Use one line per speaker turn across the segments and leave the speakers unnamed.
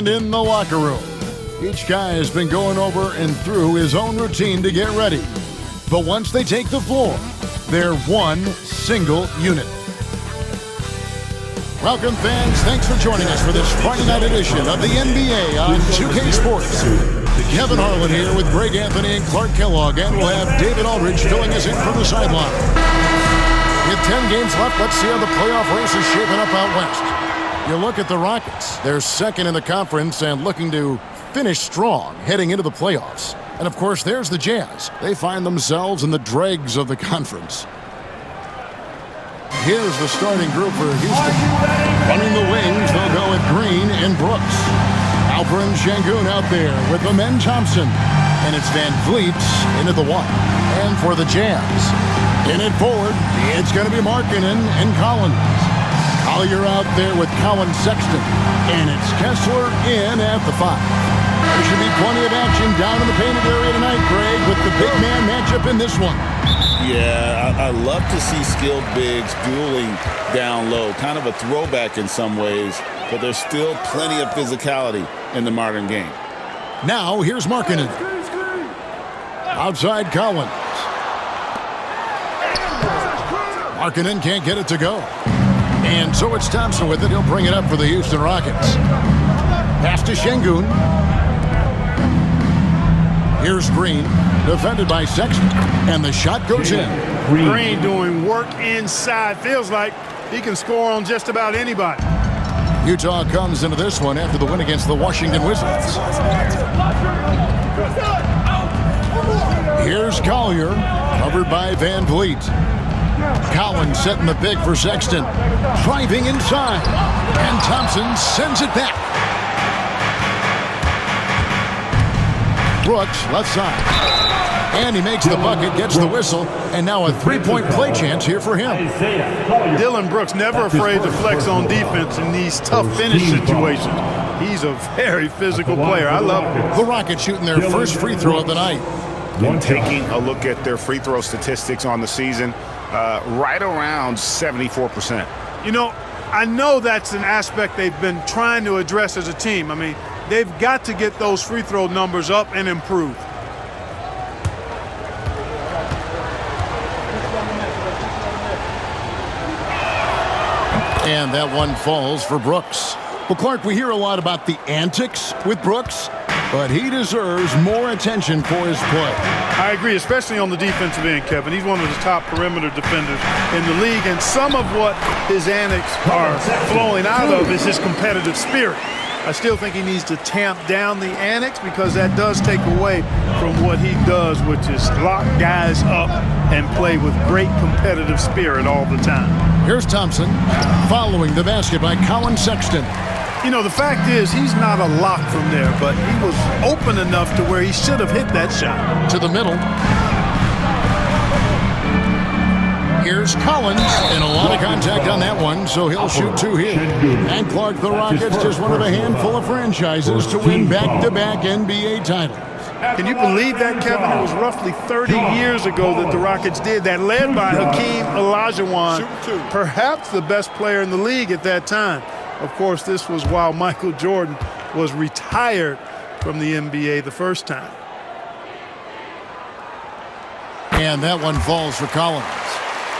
And in the locker room, each guy has been going over and through his own routine to get ready. But once they take the floor, they're one single unit. Welcome, fans. Thanks for joining us for this Friday night edition of the NBA on 2K Sports. Kevin Harlan here with Greg Anthony and Clark Kellogg, and we'll have David Aldridge filling us in from the sideline. With 10 games left, let's see how the playoff race is shaping up out west. You look at the Rockets. They're second in the conference and looking to finish strong heading into the playoffs. And, of course, there's the Jazz. They find themselves in the dregs of the conference. Here's the starting group for Houston. Running the wings, they'll go with Green and Brooks. Alperen Sengun out there with Amen Thompson. And it's Van Vliet into the one. And for the Jazz, in it forward, it's going to be Markkanen and Collins. Collier out there with Colin Sexton. And it's Kessler in at the 5. There should be plenty of action down in the painted area tonight, Greg, with the big man matchup in this one.
Yeah, I love to see skilled bigs dueling down low. Kind of a throwback in some ways, but there's still plenty of physicality in the modern game.
Now, here's Markkanen. Outside Collins. Markkanen can't get it to go. And so it's Thompson with it. He'll bring it up for the Houston Rockets. Pass to Sengun. Here's Green, defended by Sexton, and the shot goes in.
Green doing work inside. Feels like he can score on just about anybody.
Utah comes into this one after the win against the Washington Wizards. Here's Collier, covered by Van Vliet. Collins setting the pick for Sexton. Driving inside, and Thompson sends it back. Brooks, left side. And he makes the bucket, gets the whistle, and now a three-point play chance here for him.
Dillon Brooks never afraid to flex on defense in these tough finish situations. He's a very physical player. I love him.
The Rockets shooting their first free throw of the night.
And taking a look at their free throw statistics on the season, right around 74%.
You know, I know that's an aspect they've been trying to address as a team. I mean, they've got to get those free throw numbers up and improve.
And that one falls for Brooks. Well, Clark, we hear a lot about the antics with Brooks, but he deserves more attention for his play.
I agree, especially on the defensive end, Kevin. He's one of the top perimeter defenders in the league, and some of what his antics are flowing out of is his competitive spirit. I still think he needs to tamp down the antics because that does take away from what he does, which is lock guys up and play with great competitive spirit all the time.
Here's Thompson following the basket by Colin Sexton.
You know, the fact is he's not a lock from there, but he was open enough to where he should have hit that shot.
To the middle. Here's Collins, and a lot of contact on that one, so he'll shoot two here. And Clark, the Rockets, just one of a handful of franchises to win back-to-back NBA titles.
Can you believe that, Kevin? It was roughly 30 years ago that the Rockets did that, led by Hakeem Olajuwon, perhaps the best player in the league at that time. Of course, this was while Michael Jordan was retired from the NBA the first time.
And that one falls for Collins.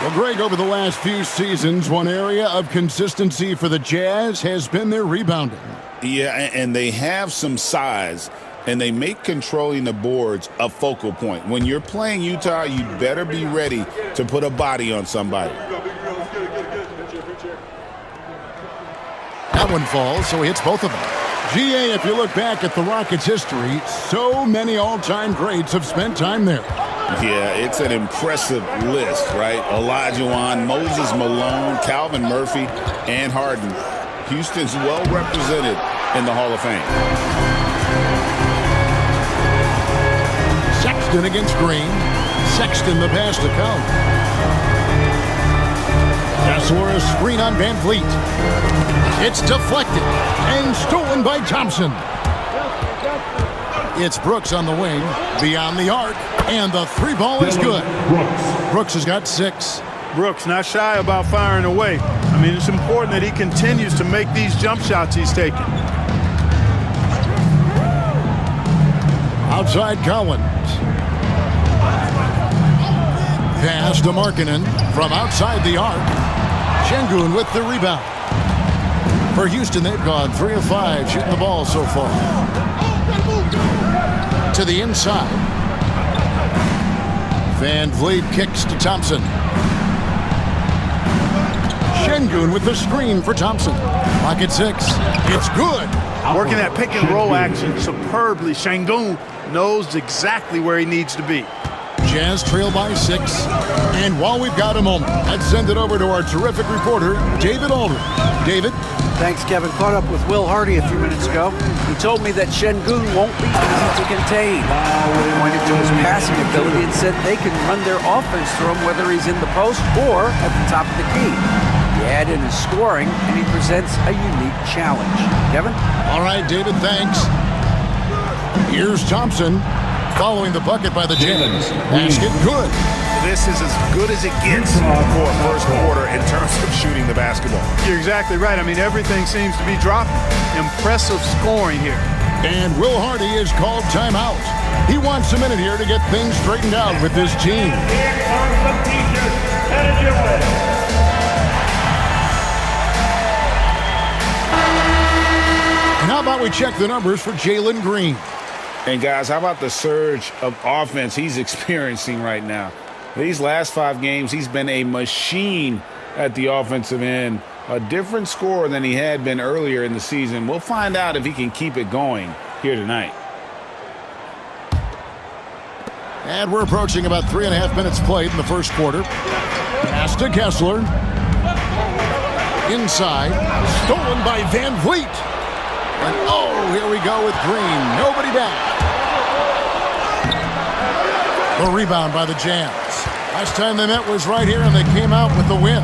Well, Greg, over the last few seasons, one area of consistency for the Jazz has been their rebounding.
Yeah, and they have some size, and they make controlling the boards a focal point. When you're playing Utah, you better be ready to put a body on somebody.
That one falls, so he hits both of them. GA, if you look back at the Rockets' history, so many all-time greats have spent time there.
Yeah, it's an impressive list, right? Olajuwon, Moses Malone, Calvin Murphy, and Harden. Houston's well represented in the Hall of Fame.
Sexton against Green. Sexton the pass to come. Kessler a screen on Van Vliet. It's deflected and stolen by Thompson. It's Brooks on the wing, beyond the arc, and the three ball is good. Brooks has got 6.
Brooks not shy about firing away. I mean, it's important that he continues to make these jump shots he's taking.
outside Collins. Pass to Markkanen from outside the arc. Şengün with the rebound. For Houston, they've gone 3 of 5 shooting the ball so far. To the inside. Van Vliet kicks to Thompson. Şengün with the screen for Thompson. Lock at 6. It's good.
Working that pick and roll action superbly. Şengün knows exactly where he needs to be.
Jazz trail by 6. And while we've got a moment, let's send it over to our terrific reporter, David Aldridge. David?
Thanks, Kevin. Caught up with Will Hardy a few minutes ago. He told me that Şengün won't be easy to contain. He pointed to his passing ability and said they can run their offense through him whether he's in the post or at the top of the key. You add in his scoring, and he presents a unique challenge. Kevin?
All right, David, thanks. Here's Thompson following the bucket by the Jazz. Basket good.
This is as good as it gets for a first quarter in terms of shooting the basketball.
You're exactly right. I mean, everything seems to be dropping. Impressive scoring here.
And Will Hardy is called timeout. He wants a minute here to get things straightened out with his team. And how about we check the numbers for Jalen Green?
And guys, how about the surge of offense he's experiencing right now? These last 5 games, he's been a machine at the offensive end. A different scorer than he had been earlier in the season. We'll find out if he can keep it going here tonight.
And we're approaching about 3.5 minutes played in the first quarter. Pass to Kessler. Inside. Stolen by Van Vliet. And oh, here we go with Green. Nobody back. The rebound by the Jazz. Last time they met was right here, and they came out with the win.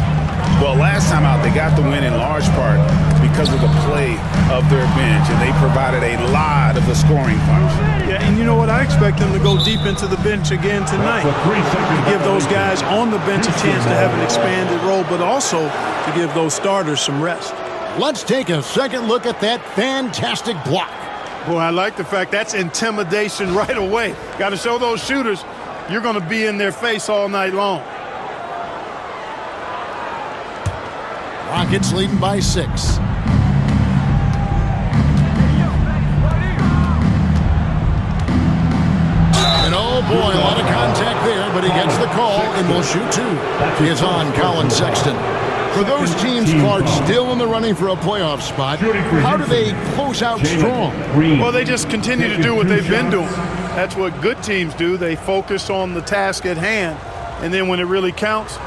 Well, last time out, they got the win in large part because of the play of their bench, and they provided a lot of the scoring punch.
Yeah, and you know what? I expect them to go deep into the bench again tonight. To give those guys on the bench a chance to have an expanded role, but also to give those starters some rest.
Let's take a second look at that fantastic block.
Boy, I like the fact that's intimidation right away. Got to show those shooters you're going to be in their face all night long.
Rockets leading by 6. And oh boy, a lot of contact there, but he gets the call and will shoot 2. He is on Colin Sexton. For those teams, Clark, still in the running for a playoff spot, how do they close out strong?
Well, they just continue to do what they've been doing. That's what good teams do. They focus on the task at hand, and then when it really counts,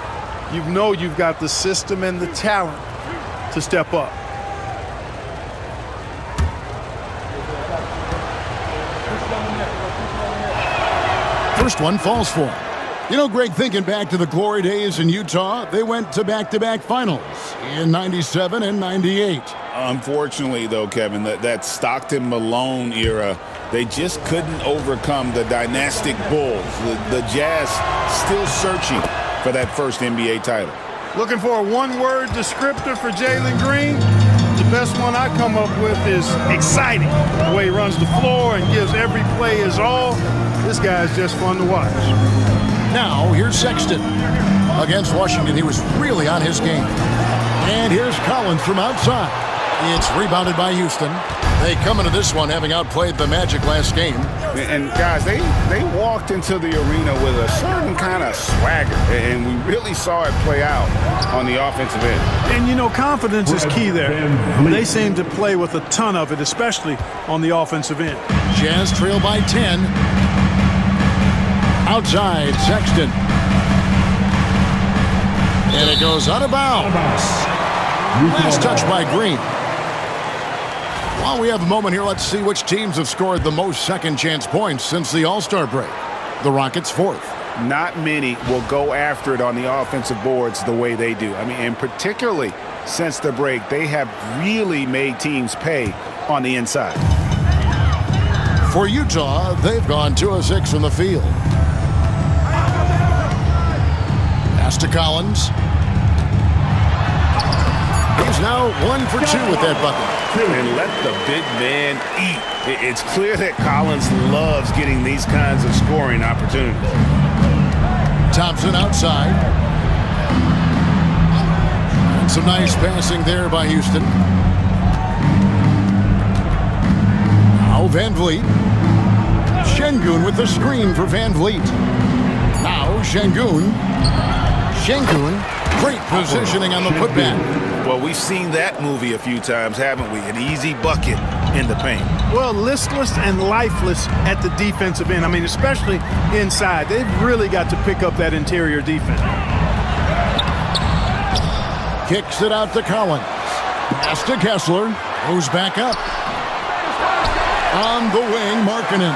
you know you've got the system and the talent to step up.
First one falls for him. You know, Greg, thinking back to the glory days in Utah, they went to back-to-back finals in 97 and 98.
Unfortunately, though, Kevin, that Stockton-Malone era, they just couldn't overcome the dynastic Bulls. The Jazz still searching for that first NBA title.
Looking for a one-word descriptor for Jalen Green? The best one I come up with is exciting. The way he runs the floor and gives every play his all. This guy's just fun to watch.
Now, here's Sexton. Against Washington, he was really on his game. And here's Collins from outside. It's rebounded by Houston. They come into this one having outplayed the Magic last game.
And guys, they walked into the arena with a certain kind of swagger, and we really saw it play out on the offensive end.
And, you know, confidence is key there. They seem to play with a ton of it, especially on the offensive end.
Jazz trail by 10. Outside, Sexton. And it goes out of bounds. Last touch by Green. While we have a moment here, let's see which teams have scored the most second-chance points since the All-Star break. The Rockets 4th.
Not many will go after it on the offensive boards the way they do. I mean, and particularly since the break, they have really made teams pay on the inside.
For Utah, they've gone 2 of 6 from the field. Pass to Collins. He's now 1 for 2 with that bucket.
And let the big man eat. It's clear that Collins loves getting these kinds of scoring opportunities.
Thompson outside. And some nice passing there by Houston. Now Van Vliet. Şengün with the screen for Van Vliet. Now Şengün. Şengün, great positioning on the putback.
Well, we've seen that movie a few times, haven't we? An easy bucket in the paint.
Well, listless and lifeless at the defensive end. I mean, especially inside. They've really got to pick up that interior defense.
Kicks it out to Collins. Pass to Kessler. Goes back up. On the wing, Markkanen.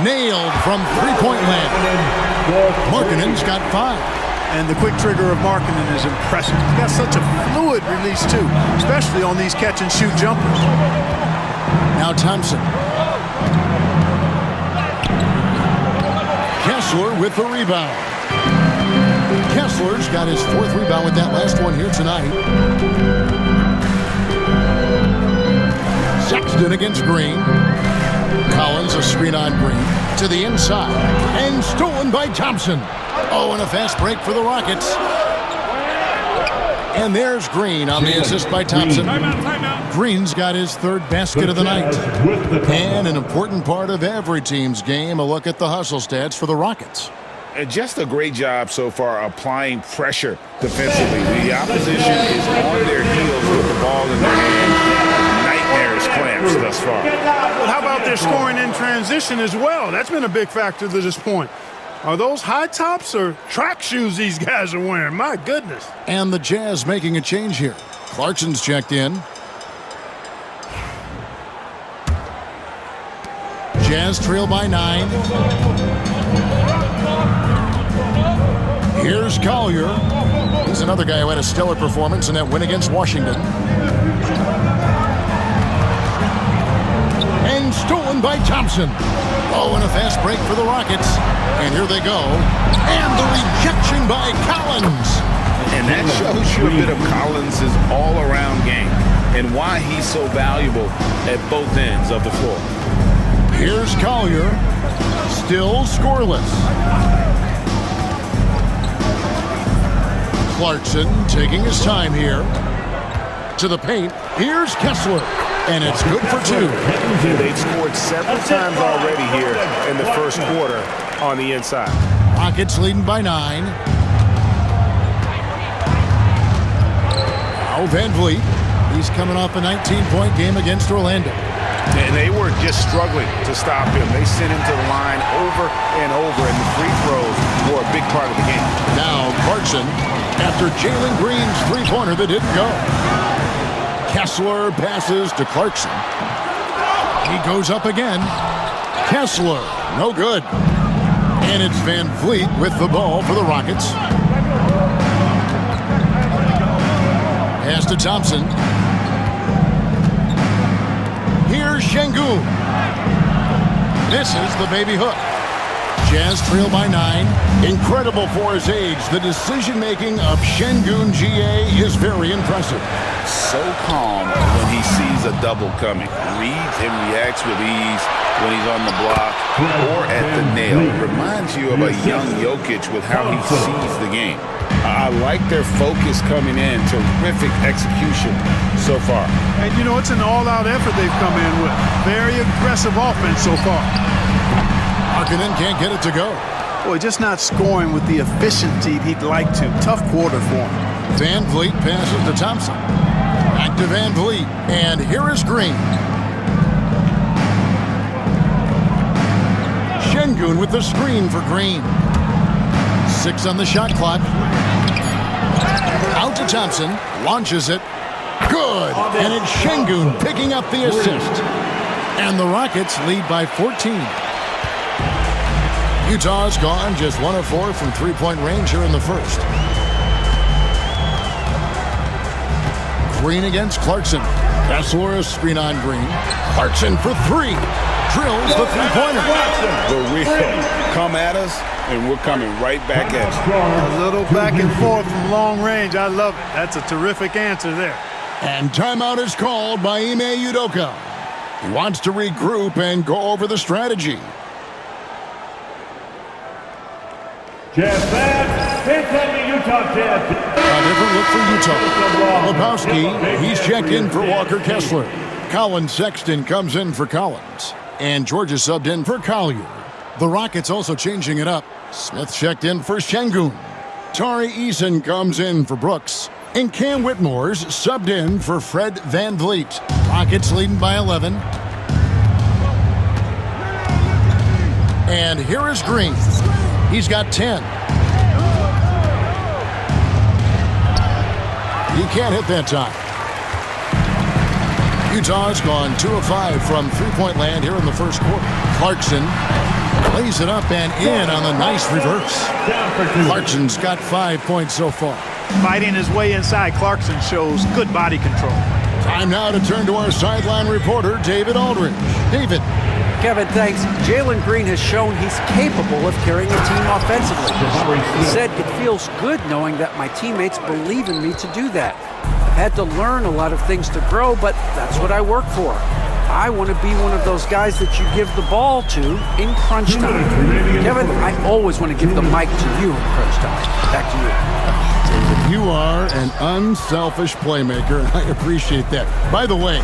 Nailed from three-point land. Markkanen's got 5.
And the quick trigger of Markkanen is impressive. He's got such a fluid release, too, especially on these catch-and-shoot jumpers.
Now Thompson. Kessler with the rebound. Kessler's got his 4th rebound with that last one here tonight. Sexton against Green. Collins a screen on Green to the inside and stolen by Thompson. Oh, and a fast break for the Rockets. And there's Green on the assist by Thompson. Green's got his 3rd basket of the night. And an important part of every team's game, a look at the hustle stats for the Rockets.
And just a great job so far applying pressure defensively. The opposition is on their heels with the ball in their hands. Nightmares clamps thus far.
Well, how about their scoring in transition as well? That's been a big factor to this point. Are those high tops or track shoes these guys are wearing? My goodness.
And the Jazz making a change here. Clarkson's checked in. Jazz trail by 9. Here's Collier. He's another guy who had a stellar performance in that win against Washington. And stolen by Thompson. Oh, and a fast break for the Rockets. And here they go. And the rejection by Collins.
And that shows you a bit of Collins' all-around game and why he's so valuable at both ends of the floor.
Here's Collier. Still scoreless. Clarkson taking his time here. To the paint. Here's Kessler. And it's good for 2.
They've scored several times already here in the first quarter on the inside.
Rockets leading by 9. Now Van Vliet. He's coming off a 19-point game against Orlando.
And they were just struggling to stop him. They sent him to the line over and over, and the free throws were a big part of the game.
Now Clarkson, after Jalen Green's three-pointer that didn't go. Kessler passes to Clarkson. He goes up again. Kessler, no good. And it's Van Vliet with the ball for the Rockets. Pass to Thompson. Here's Şengün. Misses the baby hook. Jazz trail by 9. Incredible for his age. The decision-making of Şengün GA is very impressive.
So calm when he sees a double coming. Reads and reacts with ease when he's on the block or at the nail. Reminds you of a young Jokic with how he sees the game. I like their focus coming in. Terrific execution so far.
And, you know, it's an all-out effort they've come in with. Very aggressive offense so far.
Markkanen can't get it to go.
Boy, just not scoring with the efficiency he'd like to. Tough quarter for him.
Van Vliet passes to Thompson. Back to Van Vliet. And here is Green. Şengün with the screen for Green. 6 on the shot clock. Out to Thompson. Launches it. Good. And it's Şengün picking up the assist. And the Rockets lead by 14. Utah's gone just 1 of 4 from three-point range here in the first. Green against Clarkson. Kessler screen on Green. Clarkson for 3. drills the three-pointer.
The real come at us, and we're coming right back at you.
A little back and forth from long range. I love it. That's a terrific answer there.
And timeout is called by Ime Udoka. He wants to regroup and go over the strategy. A different look for Utah. Lebowski, he's checked in for Walker Kessler. Colin Sexton comes in for Collins. And George is subbed in for Collier. The Rockets also changing it up. Smith checked in for Şengün. Tari Eason comes in for Brooks. And Cam Whitmore's subbed in for Fred VanVleet. Rockets leading by 11. And here is Green. He's got 10. He can't hit that time. Utah's gone 2 of 5 from three-point land here in the first quarter. Clarkson lays it up and in on the nice reverse. Clarkson's got 5 points so far.
Fighting his way inside, Clarkson shows good body control.
Time now to turn to our sideline reporter, David Aldridge. David.
Kevin, thanks. Jalen Green has shown he's capable of carrying a team offensively. He said it feels good knowing that my teammates believe in me to do that. I've had to learn a lot of things to grow, but that's what I work for. I want to be one of those guys that you give the ball to in crunch time. Kevin, I always want to give the mic to you in crunch time. Back to you.
You are an unselfish playmaker, and I appreciate that. By the way,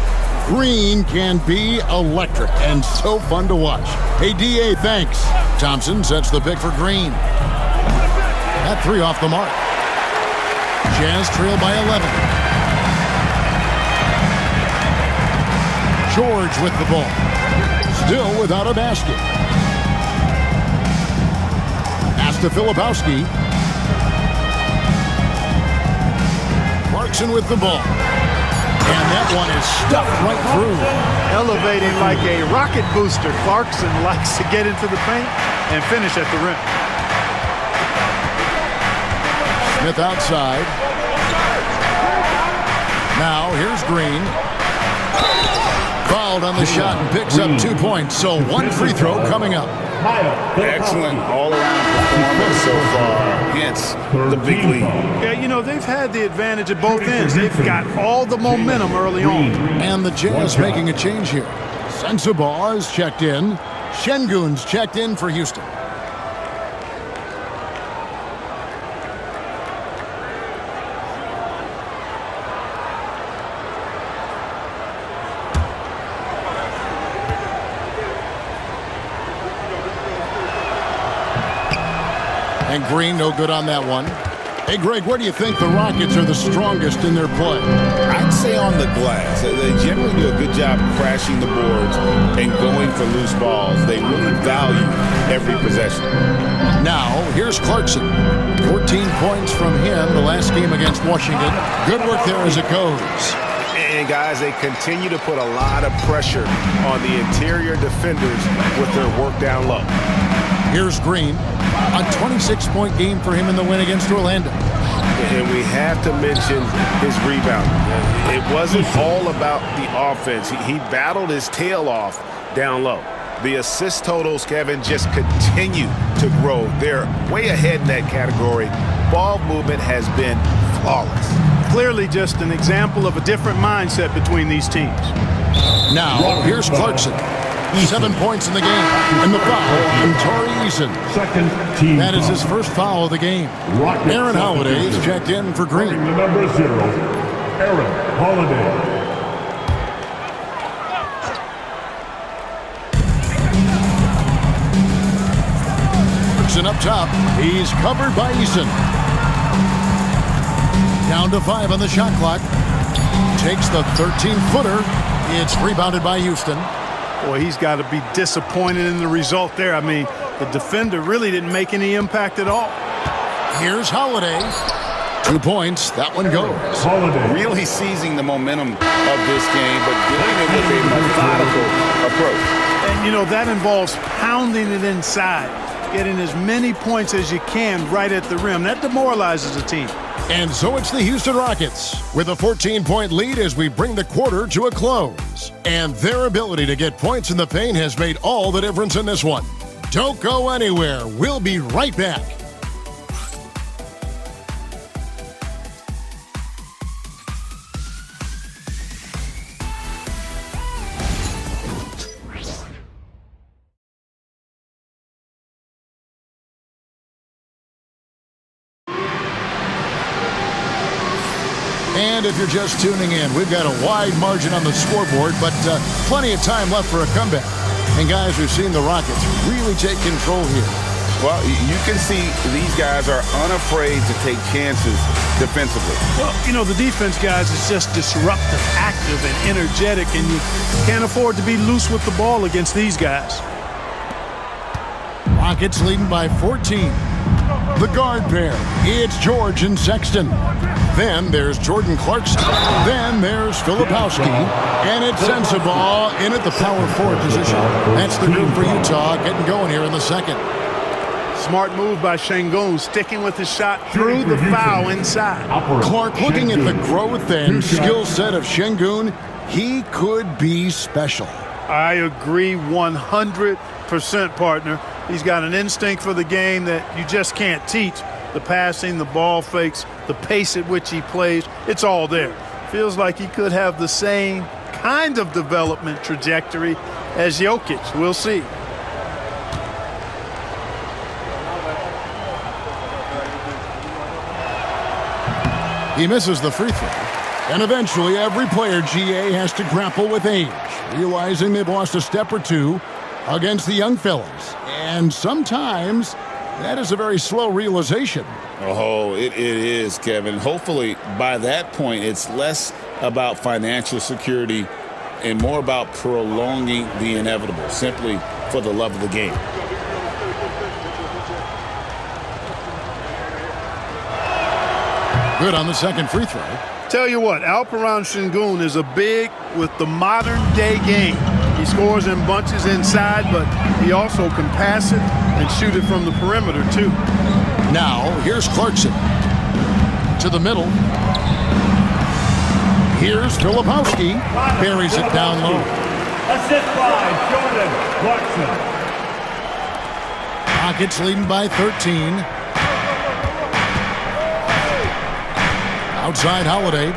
Green can be electric and so fun to watch. Hey, D.A., thanks. Thompson sets the pick for Green. That three off the mark. Jazz trail by 11. George with the ball. Still without a basket. Pass to Filipowski. Clarkson with the ball. And that one is stuffed right through.
Elevating like a rocket booster, Clarkson likes to get into the paint and finish at the rim.
Smith outside. Now here's Green. Fouled on the shot and picks up 2 points. So one free throw coming up.
Excellent all-around performance so far against the big league.
Yeah, you know, they've had the advantage at both ends. They've got all the momentum early on.
And the Jazz making a change here. Sensabaugh is checked in. Şengün's checked in for Houston. And Green, no good on that one. Hey, Greg, where do you think the Rockets are the strongest in their play?
I'd say on the glass. They generally do a good job crashing the boards and going for loose balls. They really value every possession.
Now, here's Clarkson. 14 points from him the last game against Washington. Good work there as it goes.
And, guys, they continue to put a lot of pressure on the interior defenders with their work down low.
Here's Green. A 26-point game for him in the win against Orlando.
And we have to mention his rebounding. It wasn't all about the offense. He battled his tail off down low. The assist totals, Kevin, just continue to grow. They're way ahead in that category. Ball movement has been flawless.
Clearly just an example of a different mindset between these teams.
Now, here's Clarkson. 7 points in the game. And the foul on Tari Eason. That is his first foul of the game. Aaron Holiday is checked in for Green.
The number 0, Aaron Holiday.
Clarkson up top. He's covered by Eason. Down to 5 on the shot clock. Takes the 13-footer. It's rebounded by Houston.
Boy, he's got to be disappointed in the result there. I mean, the defender really didn't make any impact at all.
Here's Holiday. 2 points. That one goes.
Holiday.
Really seizing the momentum of this game, but doing it with a methodical approach.
And, you know, that involves pounding it inside, getting as many points as you can right at the rim. That demoralizes a team.
And so it's the Houston Rockets with a 14-point lead as we bring the quarter to a close. And their ability to get points in the paint has made all the difference in this one. Don't go anywhere. We'll be right back. And if you're just tuning in, we've got a wide margin on the scoreboard, but plenty of time left for a comeback. And guys, we've seen the Rockets really take control here.
Well, you can see these guys are unafraid to take chances defensively.
Well, you know, the defense, guys, is just disruptive, active, and energetic, and you can't afford to be loose with the ball against these guys.
Rockets leading by 14. The guard pair, it's George and Sexton. Then there's Jordan Clarkson. Then there's Filipowski. And it's Sensabaugh in at the power forward position. That's the group for Utah getting going here in the second.
Smart move by Şengün, sticking with his shot through the foul inside.
Clark looking at the growth and skill set of Şengün. He could be special.
I agree 100%, partner. He's got an instinct for the game that you just can't teach. The passing, the ball fakes, the pace at which he plays, it's all there. Feels like he could have the same kind of development trajectory as Jokic. We'll see.
He misses the free throw. And eventually every player, GA, has to grapple with age, realizing they've lost a step or two against the young fellas. And sometimes that is a very slow realization.
Oh, it is, Kevin. Hopefully, by that point, it's less about financial security and more about prolonging the inevitable, simply for the love of the game.
Good on the second free throw.
Tell you what, Alperen Şengün is a big with the modern-day game. He scores in bunches inside, but he also can pass it and shoot it from the perimeter, too.
Now, here's Clarkson. To the middle. Here's Filipowski. Buries it down low.
Assist by Jordan Clarkson.
Rockets leading by 13. Outside Holiday.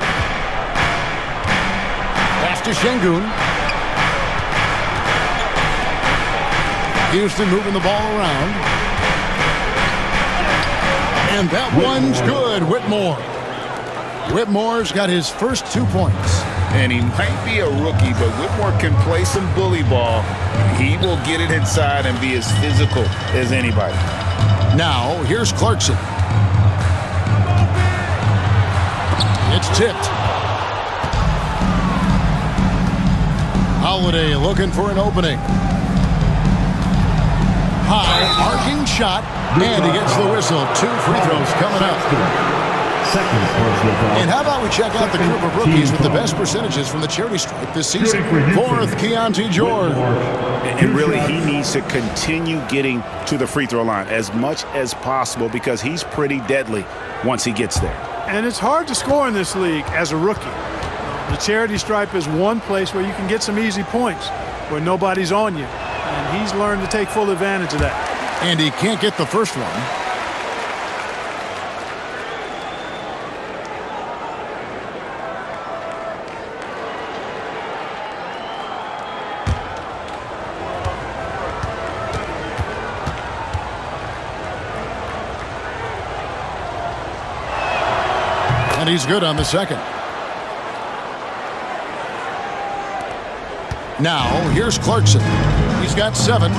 Pass to Şengün. Houston moving the ball around. And that one's good. Whitmore. Whitmore's got his first 2 points.
And he might be a rookie, but Whitmore can play some bully ball. He will get it inside and be as physical as anybody.
Now, here's Clarkson. It's tipped. Holiday looking for an opening. High arcing shot, and he gets the whistle. 2 free throws coming up. And how about we check out the group of rookies with the best percentages from the charity stripe this season? Fourth, Keontae George.
And really, he needs to continue getting to the free throw line as much as possible because he's pretty deadly once he gets there.
And it's hard to score in this league as a rookie. The charity stripe is one place where you can get some easy points, where nobody's on you. And he's learned to take full advantage of that.
And he can't get the first one. And he's good on the second. Now, here's Clarkson. He's got 7.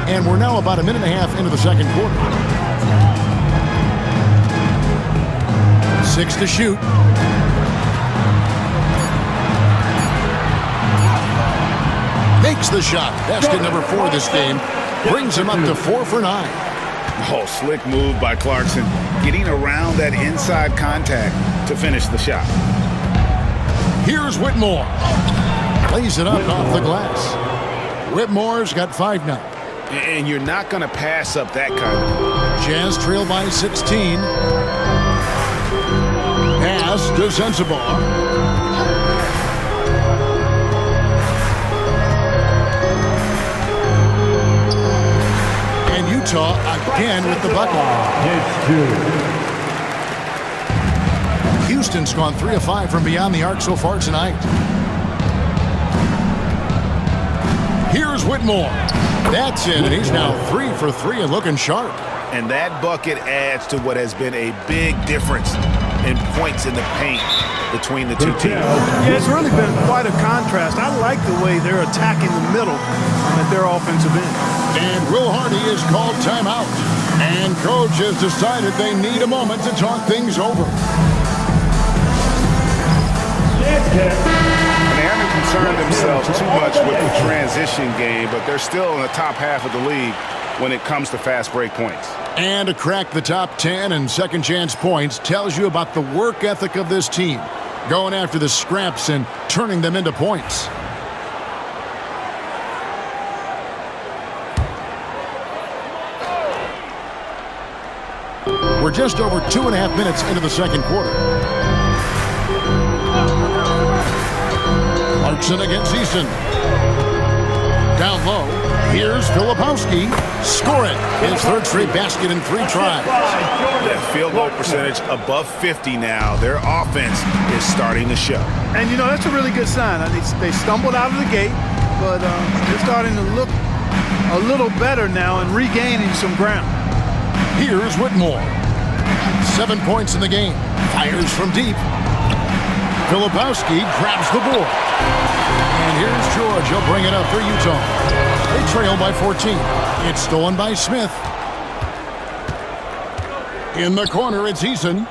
And we're now about a minute and a half into the second quarter. 6 to shoot. Makes the shot. Basket number 4 this game. Brings him up to 4 for 9.
Oh, slick move by Clarkson. Getting around that inside contact to finish the shot.
Here's Whitmore. Lays it up off the glass. Whitmore's got 5 now.
And you're not going to pass up that kind of.
Jazz trail by 16. Pass to Sensabaugh. And Utah again with the bucket. Houston's gone 3 of 5 from beyond the arc so far tonight. Here's Whitmore. That's it, and he's now 3 for 3 and looking sharp.
And that bucket adds to what has been a big difference in points in the paint between the two teams.
Yeah, it's really been quite a contrast. I like the way they're attacking the middle at their offensive end.
And Will Hardy is called timeout. And coach has decided they need a moment to talk things over.
And they haven't concerned themselves too much with the transition game, but they're still in the top half of the league when it comes to fast break points.
And to crack the top 10 and second chance points tells you about the work ethic of this team, going after the scraps and turning them into points. We're just over 2.5 minutes into the second quarter. Clarkson against Easton. Down low. Here's Filipowski. Score it. His third straight basket in 3 tries.
That field goal percentage above 50 now. Their offense is starting to show.
And, you know, that's a really good sign. They stumbled out of the gate, but they're starting to look a little better now and regaining some ground.
Here's Whitmore. 7 points in the game. Fires from deep. Filipowski grabs the board. And here's George. He'll bring it up for Utah. They trail by 14. It's stolen by Smith. In the corner, it's Eason.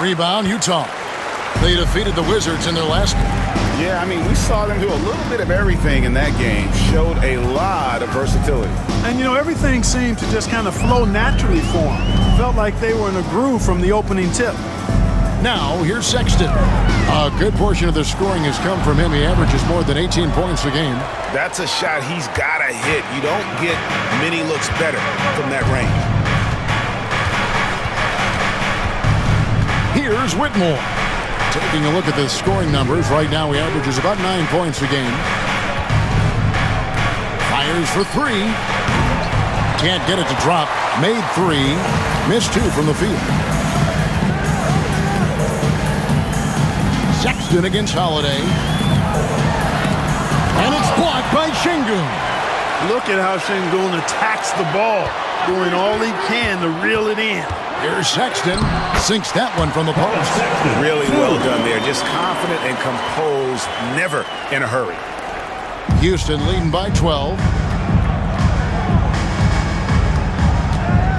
Rebound, Utah. They defeated the Wizards in their last game.
Yeah, I mean, we saw them do a little bit of everything in that game. Showed a lot of versatility.
And, you know, everything seemed to just kind of flow naturally for them. Felt like they were in a groove from the opening tip.
Now, here's Sexton. A good portion of their scoring has come from him. He averages more than 18 points a game.
That's a shot he's got to hit. You don't get many looks better from that range.
Here's Whitmore. Taking a look at the scoring numbers, right now he averages about 9 points a game. Fires for 3. Can't get it to drop. Made 3. Missed 2 from the field. Sexton against Holiday. And it's blocked by Şengün.
Look at how Şengün attacks the ball, doing all he can to reel it in.
Here's Sexton. Sinks that one from the post.
Really well done there. Just confident and composed, never in a hurry.
Houston leading by 12.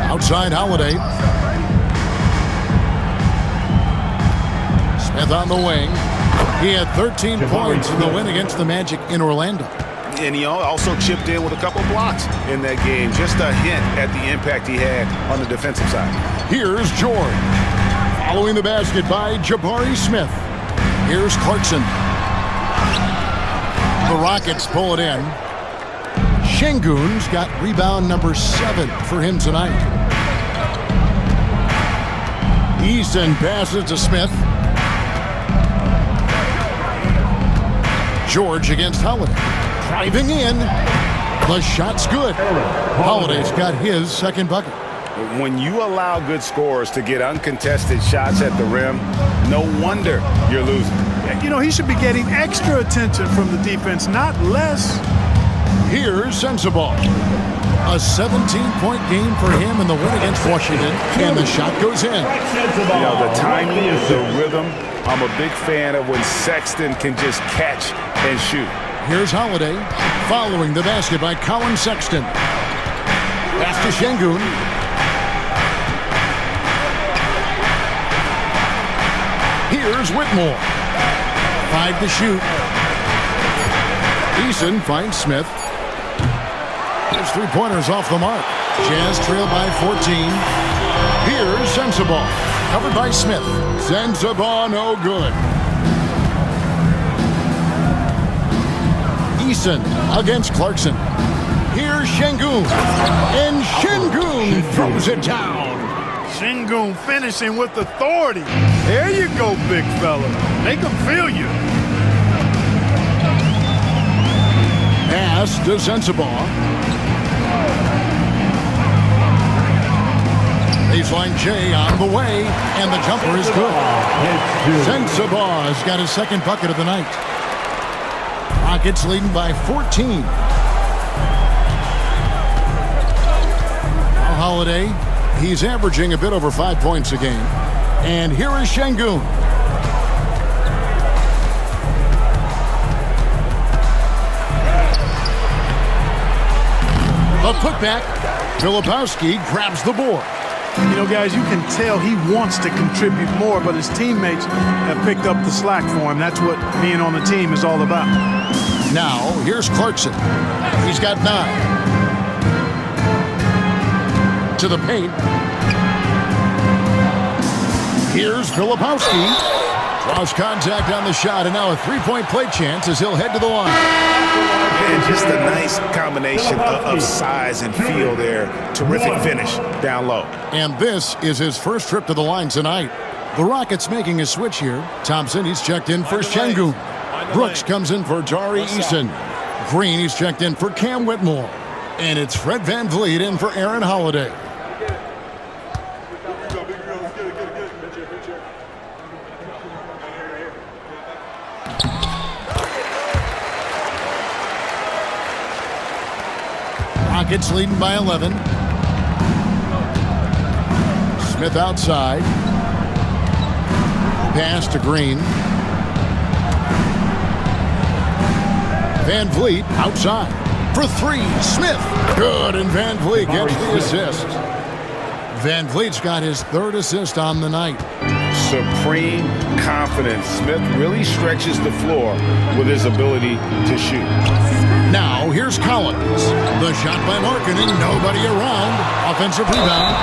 Outside Holiday. Smith on the wing. He had 13 points in the win against the Magic in Orlando.
And he also chipped in with a couple blocks in that game. Just a hint at the impact he had on the defensive side.
Here's George. Following the basket by Jabari Smith. Here's Clarkson. The Rockets pull it in. Şengün's got rebound number 7 for him tonight. Easton passes to Smith. George against Holiday. Driving in. The shot's good. Holiday's got his second bucket.
When you allow good scorers to get uncontested shots at the rim, no wonder you're losing.
You know, he should be getting extra attention from the defense, not less.
Here's Sensabaugh. A 17-point game for him in the win against Washington, and the shot goes in.
You know, the timing, the rhythm, I'm a big fan of when Sexton can just catch and shoot.
Here's Holiday, following the basket by Colin Sexton. Pass to Şengün. Here's Whitmore. 5 to shoot. Eason finds Smith. His 3-pointers off the mark. Jazz trail by 14. Here's Sensabaugh. Covered by Smith. Sensabaugh no good. Eason against Clarkson. Here's Şengün, and Şengün throws it down.
Şengün finishing with authority. There you go, big fella. Make them feel you.
Pass to Sensabaugh. Baseline J on the way, and the jumper is good. Sensabaugh's got his second bucket of the night. Rockets leading by 14. Now Holiday, he's averaging a bit over 5 points a game. And here is Şengün. A putback. Filipowski grabs the board.
You know, guys, you can tell he wants to contribute more, but his teammates have picked up the slack for him. That's what being on the team is all about.
Now, here's Clarkson. He's got 9. To the paint. Here's Filipowski. Draws contact on the shot, and now a three-point play chance as he'll head to the line.
And just a nice combination of size and feel there. Terrific finish down low.
And this is his first trip to the line tonight. The Rockets making a switch here. Thompson, he's checked in for Şengün. Brooks comes in for Tari Eason. Green, he's checked in for Cam Whitmore. And it's Fred VanVleet in for Aaron Holiday. Rockets leading by 11. Smith outside. Pass to Green. VanVleet outside for 3. Smith. Good, and VanVleet gets the assist. VanVleet's got his 3rd assist on the night.
Supreme confidence. Smith really stretches the floor with his ability to shoot.
Now, here's Collins. The shot by Markkanen, nobody around. Offensive rebound.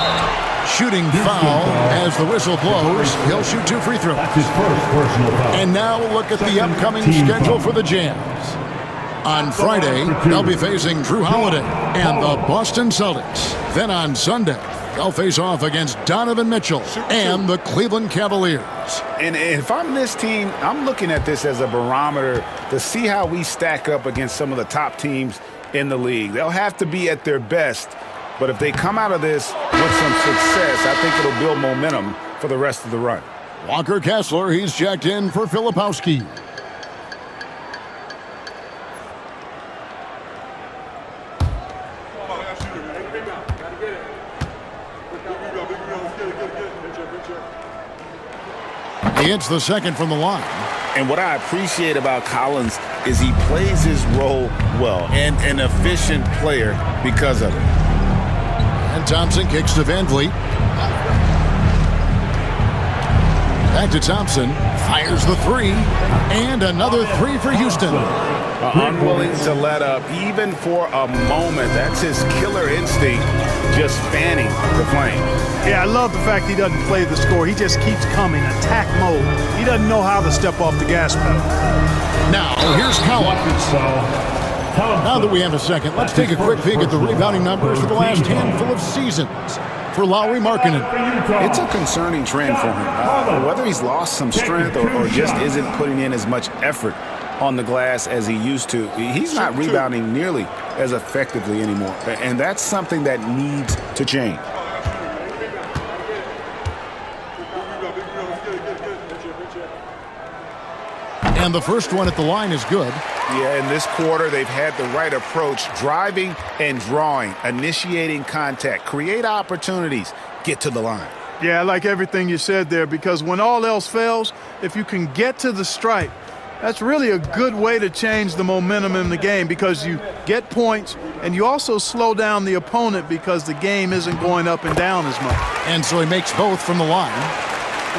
Shooting foul as the whistle blows. He'll shoot 2 free throws.
That's his first personal foul.
And now we'll look at the upcoming schedule for the Jazz. On Friday, they'll be facing Drew Holiday and the Boston Celtics. Then on Sunday, they'll face off against Donovan Mitchell and the Cleveland Cavaliers.
And if I'm this team, I'm looking at this as a barometer to see how we stack up against some of the top teams in the league. They'll have to be at their best, but if they come out of this with some success, I think it'll build momentum for the rest of the run.
Walker Kessler, he's checked in for Filipowski. He hits the second from the line.
And what I appreciate about Collins is he plays his role well and an efficient player because of it.
And Thompson kicks to VanVleet. Back to Thompson. Fires the 3. And another 3 for Houston.
Unwilling to let up even for a moment. That's his killer instinct, just fanning the flame.
Yeah, I love the fact he doesn't play the score. He just keeps coming, attack mode. He doesn't know how to step off the gas pedal.
Now, here's Collins. Now that we have a second, let's take a quick peek at the rebounding numbers for the last handful of seasons for Lauri Markkanen.
It's a concerning trend for him. Whether he's lost some strength or just isn't putting in as much effort on the glass as he used to, he's not rebounding nearly as effectively anymore. And that's something that needs to change.
And the first one at the line is good.
Yeah, in this quarter, they've had the right approach, driving and drawing, initiating contact, create opportunities, get to the line.
Yeah, I like everything you said there, because when all else fails, if you can get to the stripe, that's really a good way to change the momentum in the game, because you get points and you also slow down the opponent because the game isn't going up and down as much.
And so he makes both from the line.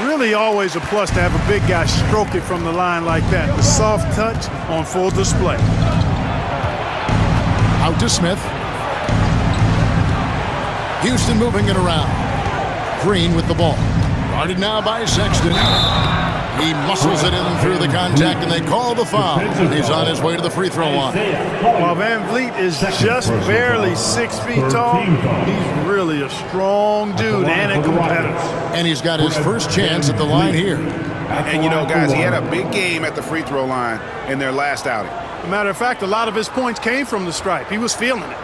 Really always a plus to have a big guy stroke it from the line like that. The soft touch on full display.
Out to Smith. Houston moving it around. Green with the ball. Guarded now by Sexton. He muscles it in through the contact, and they call the foul. He's on his way to the free throw line.
While Van Vliet is just barely 6 feet tall, he's really a strong dude and a competitor.
And he's got his first chance at the line here.
And you know, guys, he had a big game at the free throw line in their last outing.
As a matter of fact, a lot of his points came from the stripe. He was feeling it.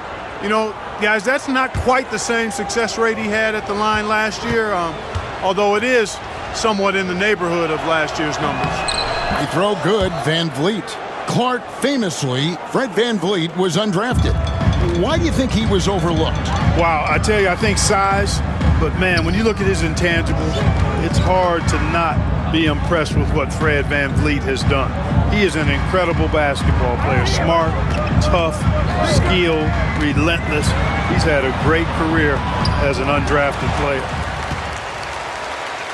You know, guys, that's not quite the same success rate he had at the line last year, although it is somewhat in the neighborhood of last year's numbers.
He throw good, Van Vliet. Clark, famously, Fred Van Vliet was undrafted. Why do you think he was overlooked?
Wow, I tell you, I think size, but man, when you look at his intangibles, it's hard to not be impressed with what Fred Van Vliet has done. He is an incredible basketball player. Smart, tough, skilled, relentless. He's had a great career as an undrafted player.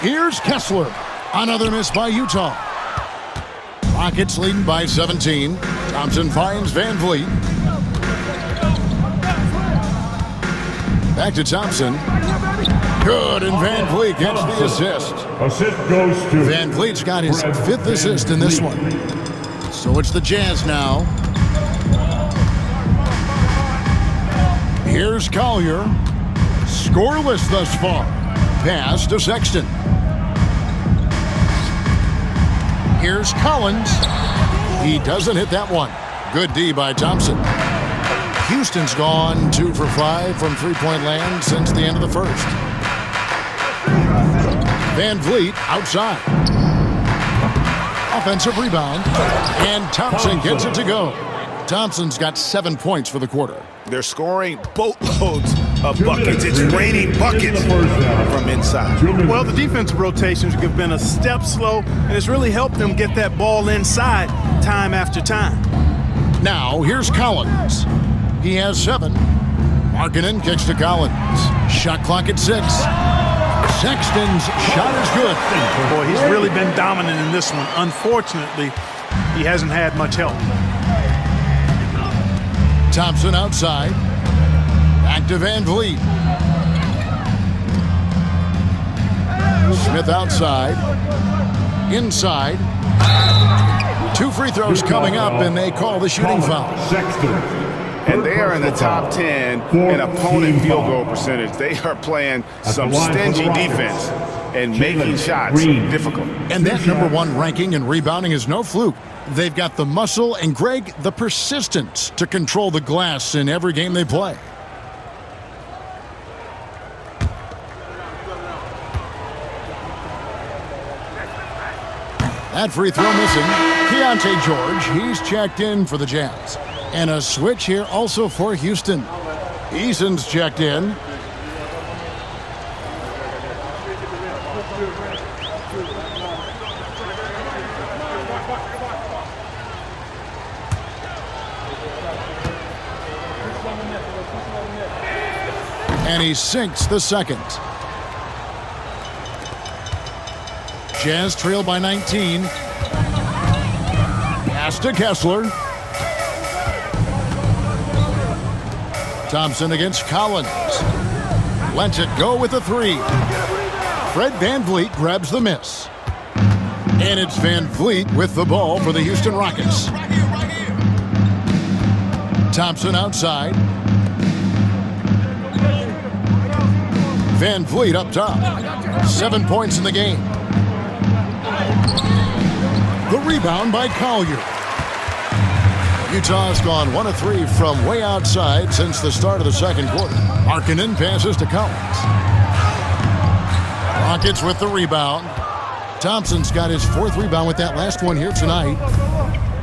Here's Kessler. Another miss by Utah. Rockets leading by 17. Thompson finds Van Vliet. Back to Thompson. Good, and Van Vliet gets the assist.
Assist goes to
Van Vliet's got his 5th assist in this one. So it's the Jazz now. Here's Collier. Scoreless thus far. Pass to Sexton. Here's Collins. He doesn't hit that one. Good D by Thompson. Houston's gone 2 for 5 from three-point land since the end of the first. Van Vliet outside. Offensive rebound. And Thompson gets it to go. Thompson's got 7 points for the quarter.
They're scoring boatloads of buckets. It's raining buckets from inside.
Well, the defensive rotations have been a step slow, and it's really helped them get that ball inside time after time.
Now, here's Collins. He has 7. Markkanen kicks to Collins. Shot clock at 6. Sexton's shot is good.
Boy, he's really been dominant in this one. Unfortunately, he hasn't had much help.
Thompson outside. Back to Van Vliet. Smith outside. Inside. 2 free throws coming up, and they call the shooting foul.
And they are in the top 10 in opponent field goal percentage. They are playing some stingy defense and making shots difficult.
And that #1 ranking and rebounding is no fluke. They've got the muscle and, Greg, the persistence to control the glass in every game they play. That free throw missing. Keontae George, he's checked in for the Jazz. And a switch here also for Houston. Eason's checked in. And he sinks the second. Jazz trail by 19. Pass to Kessler. Thompson against Collins. Lets it go with a 3. Fred Van Vliet grabs the miss. And it's Van Vliet with the ball for the Houston Rockets. Thompson outside. Van Vliet up top. 7 points in the game. The rebound by Collier. Utah's gone 1 of 3 from way outside since the start of the second quarter. Markkanen passes to Collins. Rockets with the rebound. Thompson's got his 4th rebound with that last one here tonight.